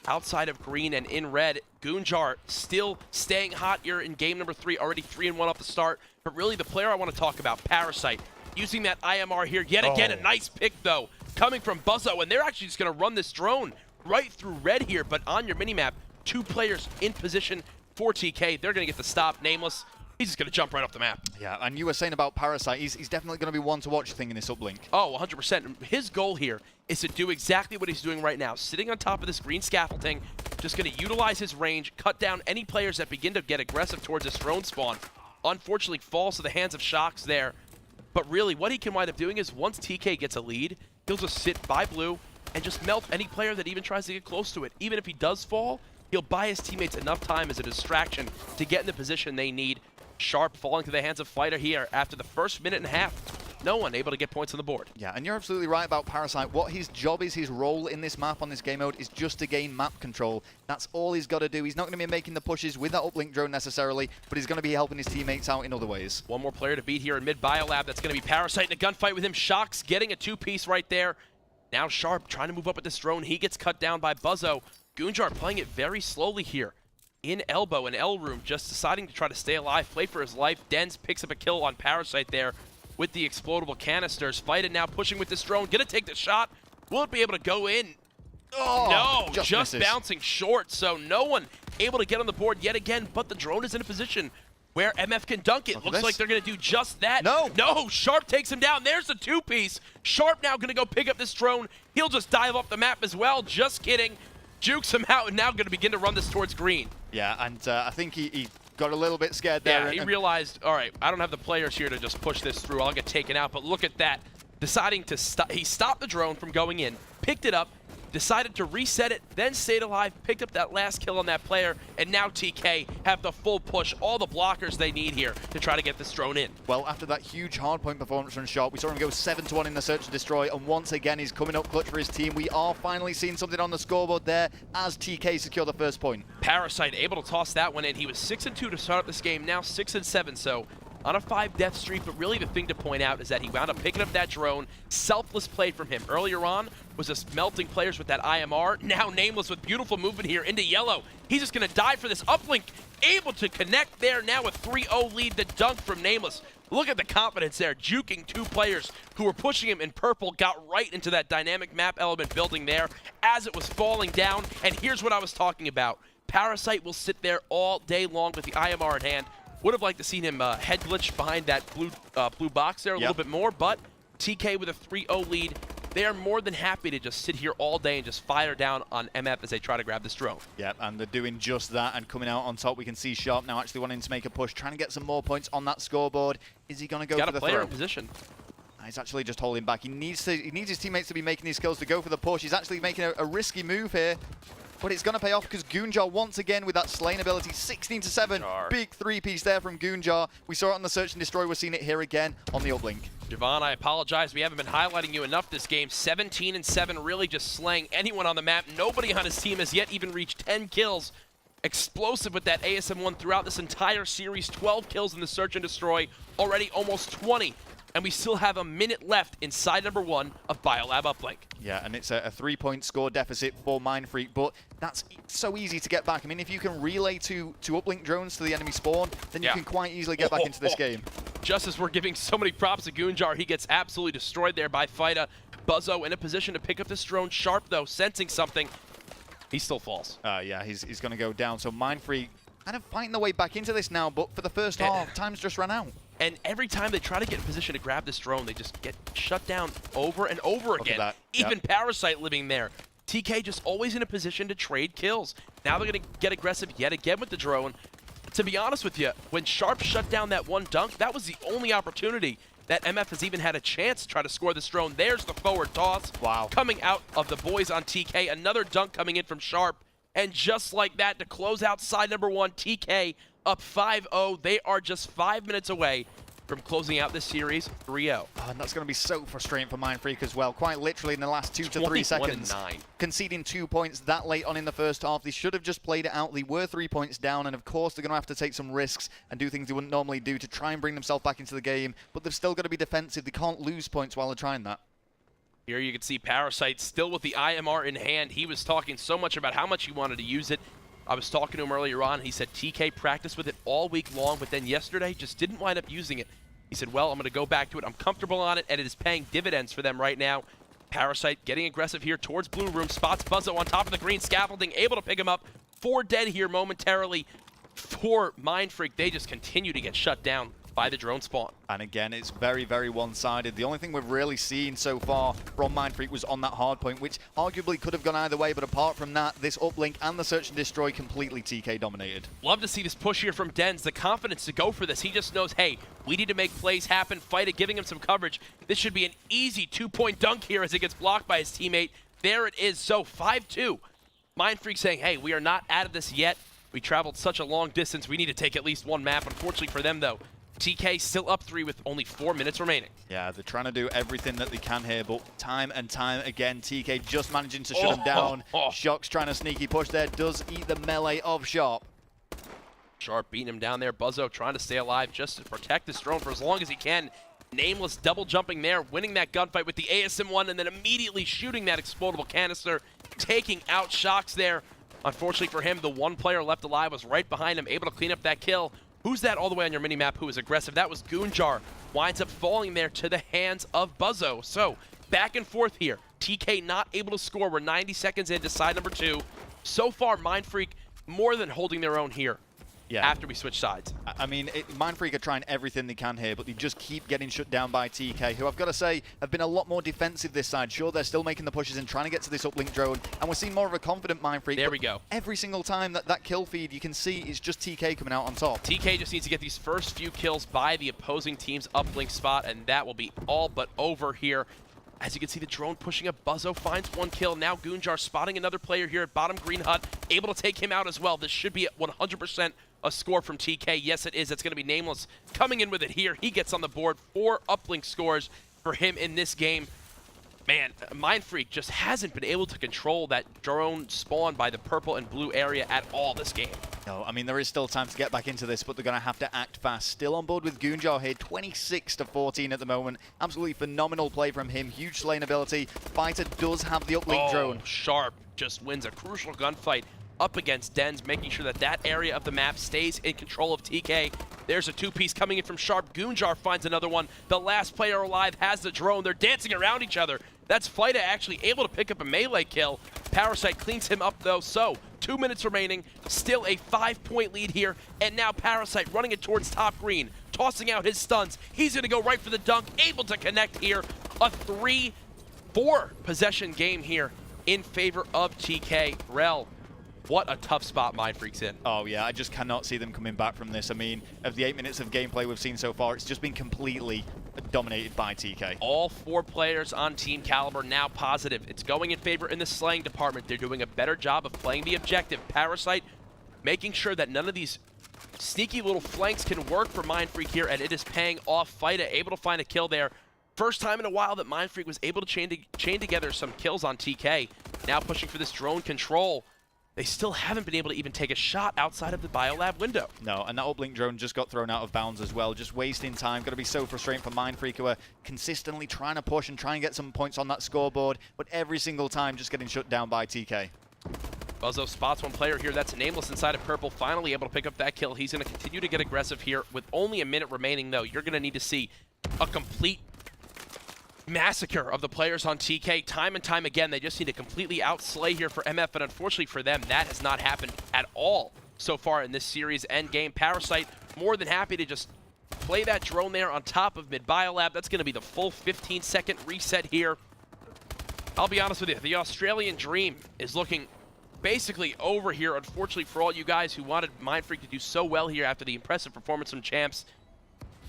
Outside of green and in red, Goonjar still staying hot here in game number 3, already 3-1 off the start. But really the player I want to talk about, Parasite, using that IMR here. Yet again, a nice pick though, coming from Buzzo, and they're actually just going to run this drone right through red here. But on your minimap, 2 players in position for TK. They're going to get the stop. Nameless, he's just going to jump right off the map. Yeah, and you were saying about Parasite, he's definitely going to be one to watch thing in this uplink. Oh, 100%. His goal here is to do exactly what he's doing right now. Sitting on top of this green scaffolding, just going to utilize his range, cut down any players that begin to get aggressive towards this drone spawn. Unfortunately, falls to the hands of Shox there. But really, what he can wind up doing is once TK gets a lead, he'll just sit by blue and just melt any player that even tries to get close to it. Even if he does fall, he'll buy his teammates enough time as a distraction to get in the position they need. Sharp falling to the hands of Fighter here after the first minute and a half. No one able to get points on the board. Yeah, and you're absolutely right about Parasite. What his job is, his role in this map on this game mode is just to gain map control. That's all he's got to do. He's not going to be making the pushes with that uplink drone necessarily, but he's going to be helping his teammates out in other ways. One more player to beat here in mid Biolab. That's going to be Parasite in a gunfight with him. Shocks getting a 2-piece right there. Now Sharp trying to move up with this drone. He gets cut down by Buzzo. Goonjar playing it very slowly here. In elbow and L room, just deciding to try to stay alive, play for his life. Dens picks up a kill on Parasite there with the explodable canisters. Fight it now, pushing with this drone. Gonna take the shot. Will it be able to go in? Oh, no, just misses. bouncing short. So no one able to get on the board yet again, but the drone is in a position where MF can dunk it. Looks like they're gonna do just that. No, Sharp takes him down. There's the 2-piece. Sharp now gonna go pick up this drone. He'll just dive off the map as well. Just kidding. Jukes him out and now gonna begin to run this towards green. Yeah, and I think he got a little bit scared there. Yeah, he realized, all right, I don't have the players here to just push this through. I'll get taken out, but look at that. Deciding to stop, he stopped the drone from going in, picked it up, decided to reset it, then stayed alive, picked up that last kill on that player, and now TK have the full push, all the blockers they need here to try to get this drone in. Well, after that huge hardpoint performance from Sharp, we saw him go 7-1 in the search and destroy, and once again he's coming up clutch for his team. We are finally seeing something on the scoreboard there as TK secure the first point. Parasite able to toss that one in. He was 6-2 to start up this game, now 6-7, so on a 5-death streak, but really the thing to point out is that he wound up picking up that drone. Selfless play from him. Earlier on was just melting players with that IMR. Now Nameless with beautiful movement here into yellow. He's just going to die for this uplink. Able to connect there now with 3-0 lead. The dunk from Nameless. Look at the confidence there. Juking 2 players who were pushing him in purple. Got right into that dynamic map element building there as it was falling down. And here's what I was talking about. Parasite will sit there all day long with the IMR in hand. Would have liked to seen him head glitch behind that blue box there a little bit more, but TK with a 3-0 lead. They are more than happy to just sit here all day and just fire down on MF as they try to grab this drone. Yeah, and they're doing just that, and coming out on top, we can see Sharp now actually wanting to make a push, trying to get some more points on that scoreboard. Is he going to go for the player throw? in position. He's actually just holding back. He needs his teammates to be making these kills to go for the push. He's actually making a risky move here. But it's going to pay off because Goonjar once again with that slaying ability, 16-7. Big 3-piece there from Goonjar. We saw it on the Search and Destroy. We're seeing it here again on the uplink. Javon, I apologize. We haven't been highlighting you enough this game. 17-7, really just slaying anyone on the map. Nobody on his team has yet even reached 10 kills. Explosive with that ASM-1 throughout this entire series. 12 kills in the Search and Destroy. Already almost 20. And we still have a minute left inside number 1 of Biolab Uplink. Yeah, and it's a 3-point score deficit for Mindfreak, but that's so easy to get back. I mean, if you can relay to uplink drones to the enemy spawn, then you can quite easily get back into this game. Just as we're giving so many props to Goonjar, he gets absolutely destroyed there by Fida. Buzzo in a position to pick up this drone. Sharp, though, sensing something. He still falls. Yeah, he's going to go down. So Mindfreak kind of fighting their way back into this now, but for the first half, time's just run out. And every time they try to get in position to grab this drone, they just get shut down over and over again. Even Parasite living there. TK just always in a position to trade kills. Now they're going to get aggressive yet again with the drone. To be honest with you, when Sharp shut down that one dunk, that was the only opportunity that MF has even had a chance to try to score this drone. There's the forward toss. Wow. Coming out of the boys on TK. Another dunk coming in from Sharp. And just like that, to close out side number 1, TK up 5-0. They are just 5 minutes away from closing out this series 3-0. And that's going to be so frustrating for Mindfreak as well. Quite literally in the last 2 to 3 seconds. 21-9. Conceding 2 points that late on in the first half. They should have just played it out. They were 3 points down, and of course they're going to have to take some risks and do things they wouldn't normally do to try and bring themselves back into the game. But they've still got to be defensive. They can't lose points while they're trying that. Here you can see Parasite still with the IMR in hand. He was talking so much about how much he wanted to use it. I was talking to him earlier on. He said TK practiced with it all week long, but then yesterday just didn't wind up using it. He said, well, I'm going to go back to it. I'm comfortable on it, and it is paying dividends for them right now. Parasite getting aggressive here towards Blue Room. Spots Buzzo on top of the green scaffolding, able to pick him up. 4 dead here momentarily for Mindfreak. They just continue to get shut down by the drone spawn. And again, it's very, very one-sided. The only thing we've really seen so far from Mindfreak was on that hard point, which arguably could have gone either way, but apart from that, this uplink and the Search and Destroy completely TK dominated. Love to see this push here from Dens, the confidence to go for this. He just knows, hey, we need to make plays happen, fight it, giving him some coverage. This should be an easy 2-point dunk here as it gets blocked by his teammate. There it is, so 5-2. Mindfreak saying, hey, we are not out of this yet. We traveled such a long distance, we need to take at least one map. Unfortunately for them, though, TK still up 3 with only 4 minutes remaining. Yeah, they're trying to do everything that they can here, but time and time again, TK just managing to shut him down. Shock's trying to sneaky push there, does eat the melee of Sharp. Sharp beating him down there. Buzzo trying to stay alive just to protect this drone for as long as he can. Nameless double jumping there, winning that gunfight with the ASM-1 and then immediately shooting that explodable canister, taking out Shocks there. Unfortunately for him, the one player left alive was right behind him, able to clean up that kill. Who's that all the way on your mini-map who is aggressive? That was Goonjar. Winds up falling there to the hands of Buzzo. So, back and forth here. TK not able to score. We're 90 seconds into side number 2. So far, Mindfreak more than holding their own here. Yeah. After we switch sides. I mean, Mindfreak are trying everything they can here, but they just keep getting shut down by TK, who I've got to say have been a lot more defensive this side. Sure, they're still making the pushes and trying to get to this uplink drone, and we're seeing more of a confident Mindfreak. There we go. Every single time that kill feed, you can see is just TK coming out on top. TK just needs to get these first few kills by the opposing team's uplink spot, and that will be all but over here. As you can see, the drone pushing up. Buzzo finds 1 kill. Now Goonjar spotting another player here at bottom green hut, able to take him out as well. This should be at 100% a score from TK. Yes, it is. It's going to be Nameless coming in with it here. He gets on the board. 4 uplink scores for him in this game. Man, Mindfreak just hasn't been able to control that drone spawn by the purple and blue area at all this game. No, I mean, there is still time to get back into this, but they're going to have to act fast. Still on board with Goonjar here, 26-14 at the moment. Absolutely phenomenal play from him. Huge slaying ability. Fighter does have the uplink drone. Sharp just wins a crucial gunfight up against Dens, making sure that that area of the map stays in control of TK. There's a 2-piece coming in from Sharp. Goonjar finds another one. The last player alive has the drone. They're dancing around each other. That's Fida actually able to pick up a melee kill. Parasite cleans him up though, so 2 minutes remaining. Still a 5-point lead here, and now Parasite running it towards top green, tossing out his stuns. He's gonna go right for the dunk, able to connect here. A 3-4 possession game here in favor of TK. Rel, what a tough spot Mindfreak's in. Oh yeah, I just cannot see them coming back from this. I mean, of the 8 minutes of gameplay we've seen so far, it's just been completely dominated by TK. All 4 players on Team Kaliber now positive. It's going in favor in the slaying department. They're doing a better job of playing the objective. Parasite making sure that none of these sneaky little flanks can work for Mindfreak here, and it is paying off. Fida able to find a kill there. First time in a while that Mindfreak was able to chain together some kills on TK. Now pushing for this drone control. They still haven't been able to even take a shot outside of the biolab window. No, and that uplink drone just got thrown out of bounds as well, just wasting time. Going to be so frustrating for Mindfreak, who are consistently trying to push and try and get some points on that scoreboard, but every single time just getting shut down by TK. Buzzo spots one player here. That's Nameless inside of purple, finally able to pick up that kill. He's going to continue to get aggressive here. With only a minute remaining, though, you're going to need to see a complete massacre of the players on TK time and time again. They just need to completely outslay here for MF, but unfortunately for them, that has not happened at all so far in this series end game. Parasite more than happy to just play that drone there on top of mid biolab. That's going to be the full 15-second reset here. I'll be honest with you, the Australian dream is looking basically over here, unfortunately for all you guys who wanted Mindfreak to do so well here after the impressive performance from Champs.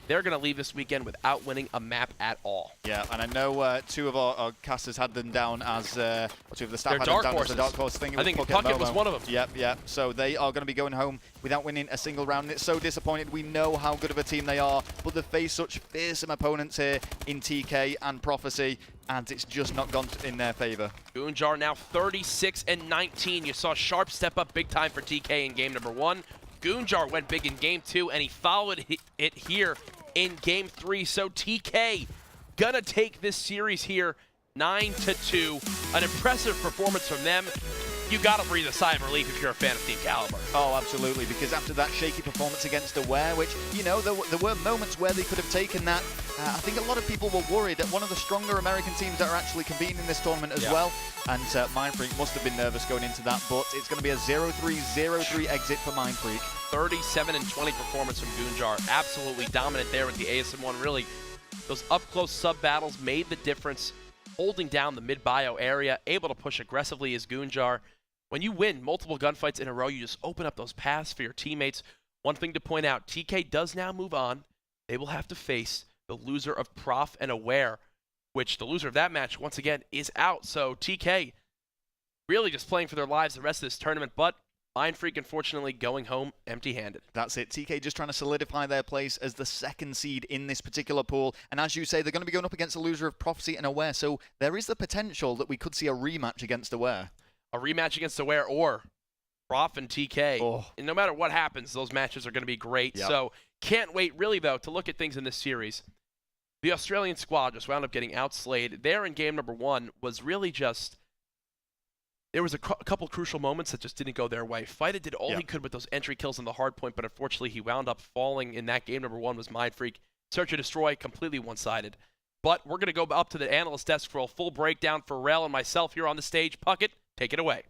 They're going to leave this weekend without winning a map at all. Yeah, and I know 2 of our casters had them down as, 2 of the staff They're had dark them down horses. as a dark horse. I think Puckett was one of them. Yep. So they are going to be going home without winning a single round. It's so disappointed. We know how good of a team they are, but they face such fearsome opponents here in TK and Prophecy, and it's just not gone in their favor. Goonjar now 36-19. You saw Sharp step up big time for TK in game number 1. Goonjar went big in game 2, and he followed it here in game 3. So TK gonna take this series here 9-2. An impressive performance from them. You gotta breathe a sigh of relief if you're a fan of Team Kaliber. Oh, absolutely, because after that shaky performance against Aware, which, you know, there were moments where they could have taken that. I think a lot of people were worried that one of the stronger American teams that are actually competing in this tournament as well. And Mindfreak must have been nervous going into that, but it's going to be a 0-3-0-3 exit for Mindfreak. 37-20 performance from Goonjar. Absolutely dominant there with the ASM-1. Really, those up-close sub-battles made the difference, holding down the mid-bio area, able to push aggressively as Goonjar. When you win multiple gunfights in a row, you just open up those paths for your teammates. One thing to point out, TK does now move on. They will have to face the loser of Prof and Aware, which the loser of that match, once again, is out. So TK really just playing for their lives the rest of this tournament, but Mindfreak, unfortunately, going home empty-handed. That's it. TK just trying to solidify their place as the second seed in this particular pool. And as you say, they're going to be going up against the loser of Prophecy and Aware. So there is the potential that we could see a rematch against Aware. A rematch against Aware or Prof and TK. Oh. And no matter what happens, those matches are going to be great. Yep. So can't wait, really, though, to look at things in this series. The Australian squad just wound up getting outslayed. There in game number 1 was really just... There was a couple crucial moments that just didn't go their way. Fida did all he could with those entry kills on the hard point, but unfortunately he wound up falling in that game number 1 was Mindfreak. Search and Destroy, completely one-sided. But we're going to go up to the analyst desk for a full breakdown for Rel and myself here on the stage. Puckett, take it away.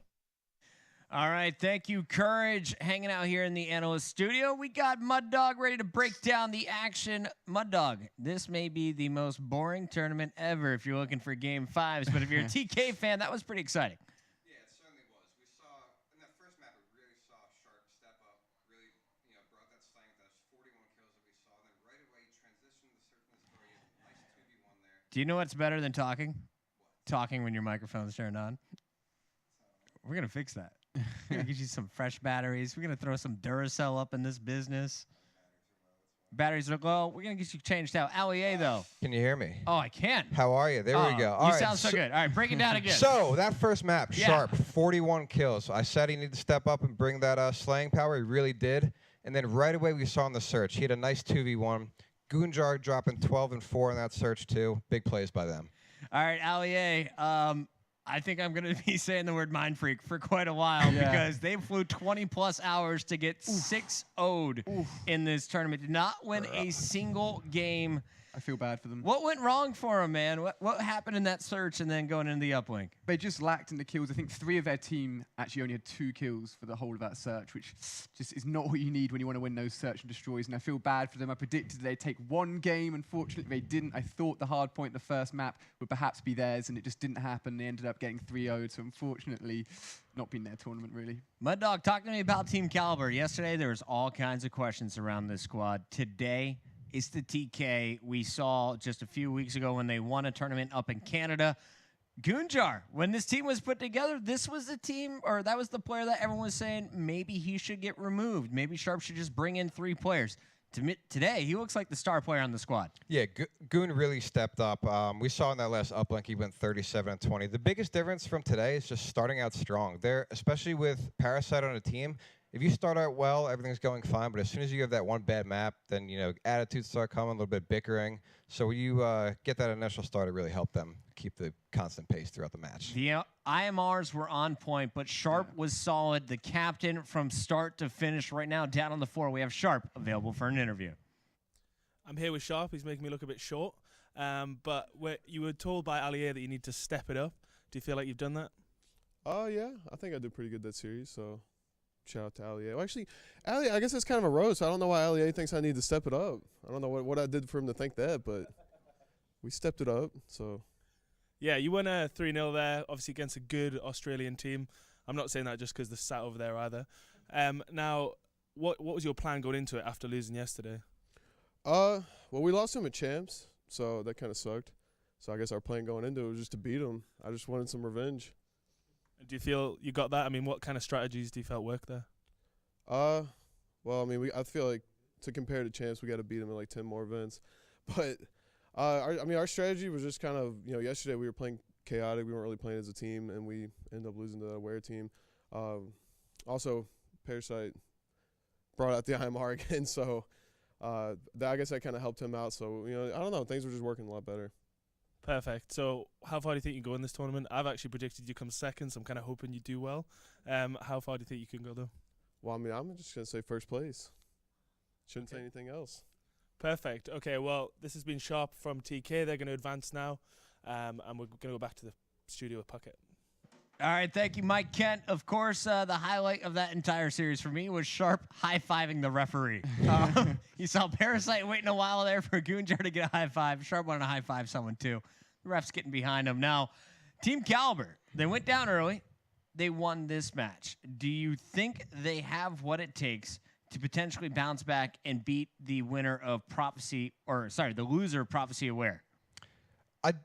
All right, thank you, Courage, hanging out here in the analyst studio. We got Mud Dog ready to break down the action. Mud Dog, this may be the most boring tournament ever if you're looking for Game 5s, but if you're a TK fan, that was pretty exciting. Yeah, it certainly was. We saw, in that first map, we really saw Sharp step up, really, brought that slang with those 41 kills that we saw. Then right away, transitioned to certain story. Nice 2v1 there. Do you know what's better than talking? What? Talking when your microphone's turned on. We're going to fix that. We're going to get you some fresh batteries. We're going to throw some Duracell up in this business. Batteries are low. We're going to get you changed out. LEA, though. Can you hear me? Oh, I can. How are you? There we go. All You right, sound so good. All right, break it down again. So, that first map, Yeah. Sharp, 41 kills. I said he needed to step up and bring that slaying power. He really did. And then right away, we saw in the search, he had a nice 2v1. Goonjar dropping 12 and 4 in that search, too. Big plays by them. All right, LEA. I think I'm going to be saying the word Mindfreak for quite a while because they flew 20-plus hours to get 6-0'd in this tournament. Did not win a single game. I feel bad for them. What went wrong for them, man? What happened in that search and then going into the uplink? They just lacked in the kills. I think 3 of their team actually only had 2 kills for the whole of that search, which just is not what you need when you want to win those search and destroys. And I feel bad for them. I predicted they'd take 1 game. Unfortunately, they didn't. I thought the hard point in the first map would perhaps be theirs, and it just didn't happen. They ended up getting 3-0'd, so unfortunately, not been their tournament, really. Mud Dog, talk to me about Team Kaliber. Yesterday, there was all kinds of questions around this squad. Today, it's the TK we saw just a few weeks ago when they won a tournament up in Canada. Goonjar, when this team was put together, this was the team, or that was the player that everyone was saying maybe he should get removed. Maybe Sharp should just bring in 3 players. Today, he looks like the star player on the squad. Yeah, Goon really stepped up. We saw in that last uplink, he went 37 and 20. The biggest difference from today is just starting out strong. There, especially with Parasite on a team, if you start out well, everything's going fine. But as soon as you have that one bad map, then attitudes start coming, a little bit bickering. So when you get that initial start, it really helped them keep the constant pace throughout the match. The IMRs were on point, but Sharp was solid. The captain from start to finish. Right now, down on the floor, we have Sharp available for an interview. I'm here with Sharp. He's making me look a bit short. But you were told by Alier that you need to step it up. Do you feel like you've done that? Yeah. I think I did pretty good that series, so shout out to Alier. Well, actually, Alier, I guess it's kind of a roast. I don't know why Alier thinks I need to step it up. I don't know what I did for him to think that, but we stepped it up, so. Yeah, you won a 3-0 there, obviously against a good Australian team. I'm not saying that just because they're sat over there either. Now, what was your plan going into it after losing yesterday? Well, we lost him at Champs, so that kind of sucked. So I guess our plan going into it was just to beat him. I just wanted some revenge. Do you feel you got that? I mean, what kind of strategies do you felt work there? Well, I mean, I feel like to compare to Champs, we got to beat him in like 10 more events. But our strategy was just kind of, yesterday we were playing chaotic. We weren't really playing as a team, and we ended up losing to the Aware team. Also, Parasite brought out the IMR again, so I guess that kind of helped him out. So, I don't know. Things were just working a lot better. Perfect. So how far do you think you go in this tournament? I've actually predicted you come second, so I'm kind of hoping you do well. How far do you think you can go, though? Well, I mean, I'm just going to say first place. Shouldn't say anything else. Perfect. Okay, well, this has been Sharp from TK. They're going to advance now, and we're going to go back to the studio with Puckett. All right, thank you, Mike Kent. Of course, the highlight of that entire series for me was Sharp high-fiving the referee. You saw Parasite waiting a while there for Goonjar to get a high five. Sharp wanted to high-five someone, too. The ref's getting behind him. Now, Team Kaliber, they went down early. They won this match. Do you think they have what it takes to potentially bounce back and beat the winner of the loser of Prophecy Aware?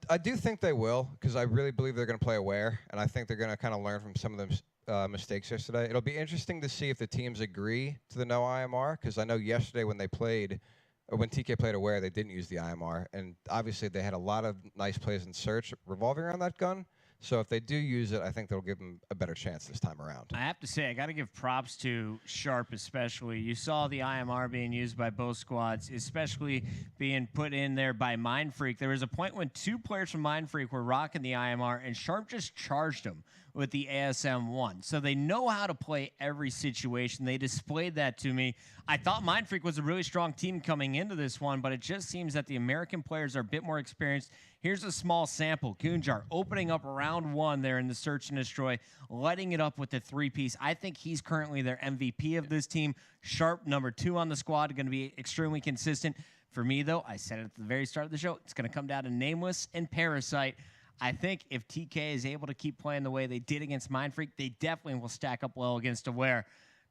I do think they will, because I really believe they're going to play Aware, and I think they're going to kind of learn from some of mistakes yesterday. It'll be interesting to see if the teams agree to the no IMR, because I know yesterday when they played, or when TK played aware, they didn't use the IMR, and obviously they had a lot of nice plays in search revolving around that gun. So if they do use it, I think they'll give them a better chance this time around. I have to say, I got to give props to Sharp especially. You saw the IMR being used by both squads, especially being put in there by Mindfreak. There was a point when 2 players from Mindfreak were rocking the IMR, and Sharp just charged them with the ASM-1. So they know how to play every situation. They displayed that to me. I thought Mindfreak was a really strong team coming into this one, but it just seems that the American players are a bit more experienced. Here's a small sample. Goonjar opening up round 1 there in the search and destroy, lighting it up with the 3-piece. I think he's currently their MVP of this team. Sharp, number 2 on the squad, going to be extremely consistent. For me, though, I said it at the very start of the show, it's going to come down to Nameless and Parasite. I think if TK is able to keep playing the way they did against Mindfreak, they definitely will stack up well against Aware.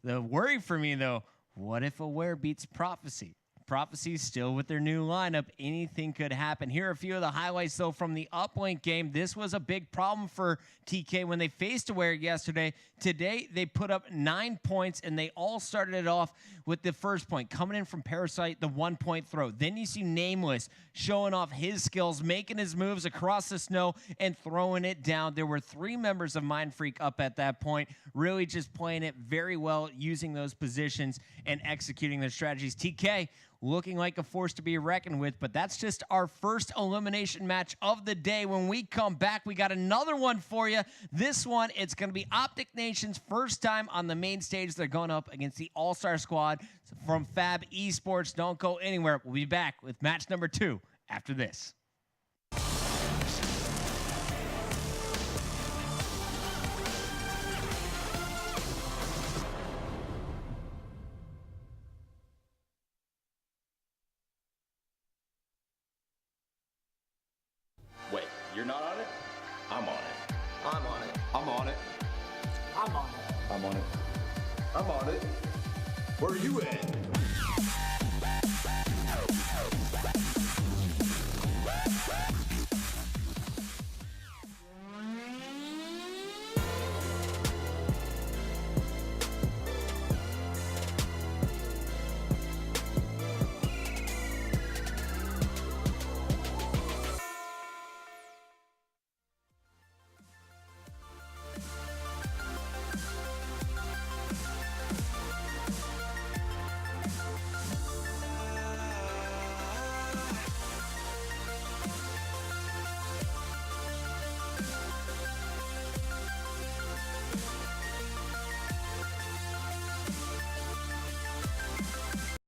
The worry for me, though, what if Aware beats Prophecy? Prophecy's still with their new lineup. Anything could happen. Here are a few of the highlights, though, from the uplink game. This was a big problem for TK when they faced Aware yesterday. Today, they put up 9 points, and they all started it off with the first point. Coming in from Parasite, the 1-point throw. Then you see Nameless showing off his skills, making his moves across the snow, and throwing it down. There were 3 members of Mindfreak up at that point, really just playing it very well, using those positions and executing their strategies. TK looking like a force to be reckoned with, but that's just our first elimination match of the day. When we come back, we got another one for you. This one, it's going to be Optic Nation's first time on the main stage. They're going up against the All-Star squad from Fab Esports. Don't go anywhere. We'll be back with match number 2 after this. Wait, you're not on it? I'm on it. I'm on it. I'm on it. I'm on it. I'm on it. I'm on it. Where are you at?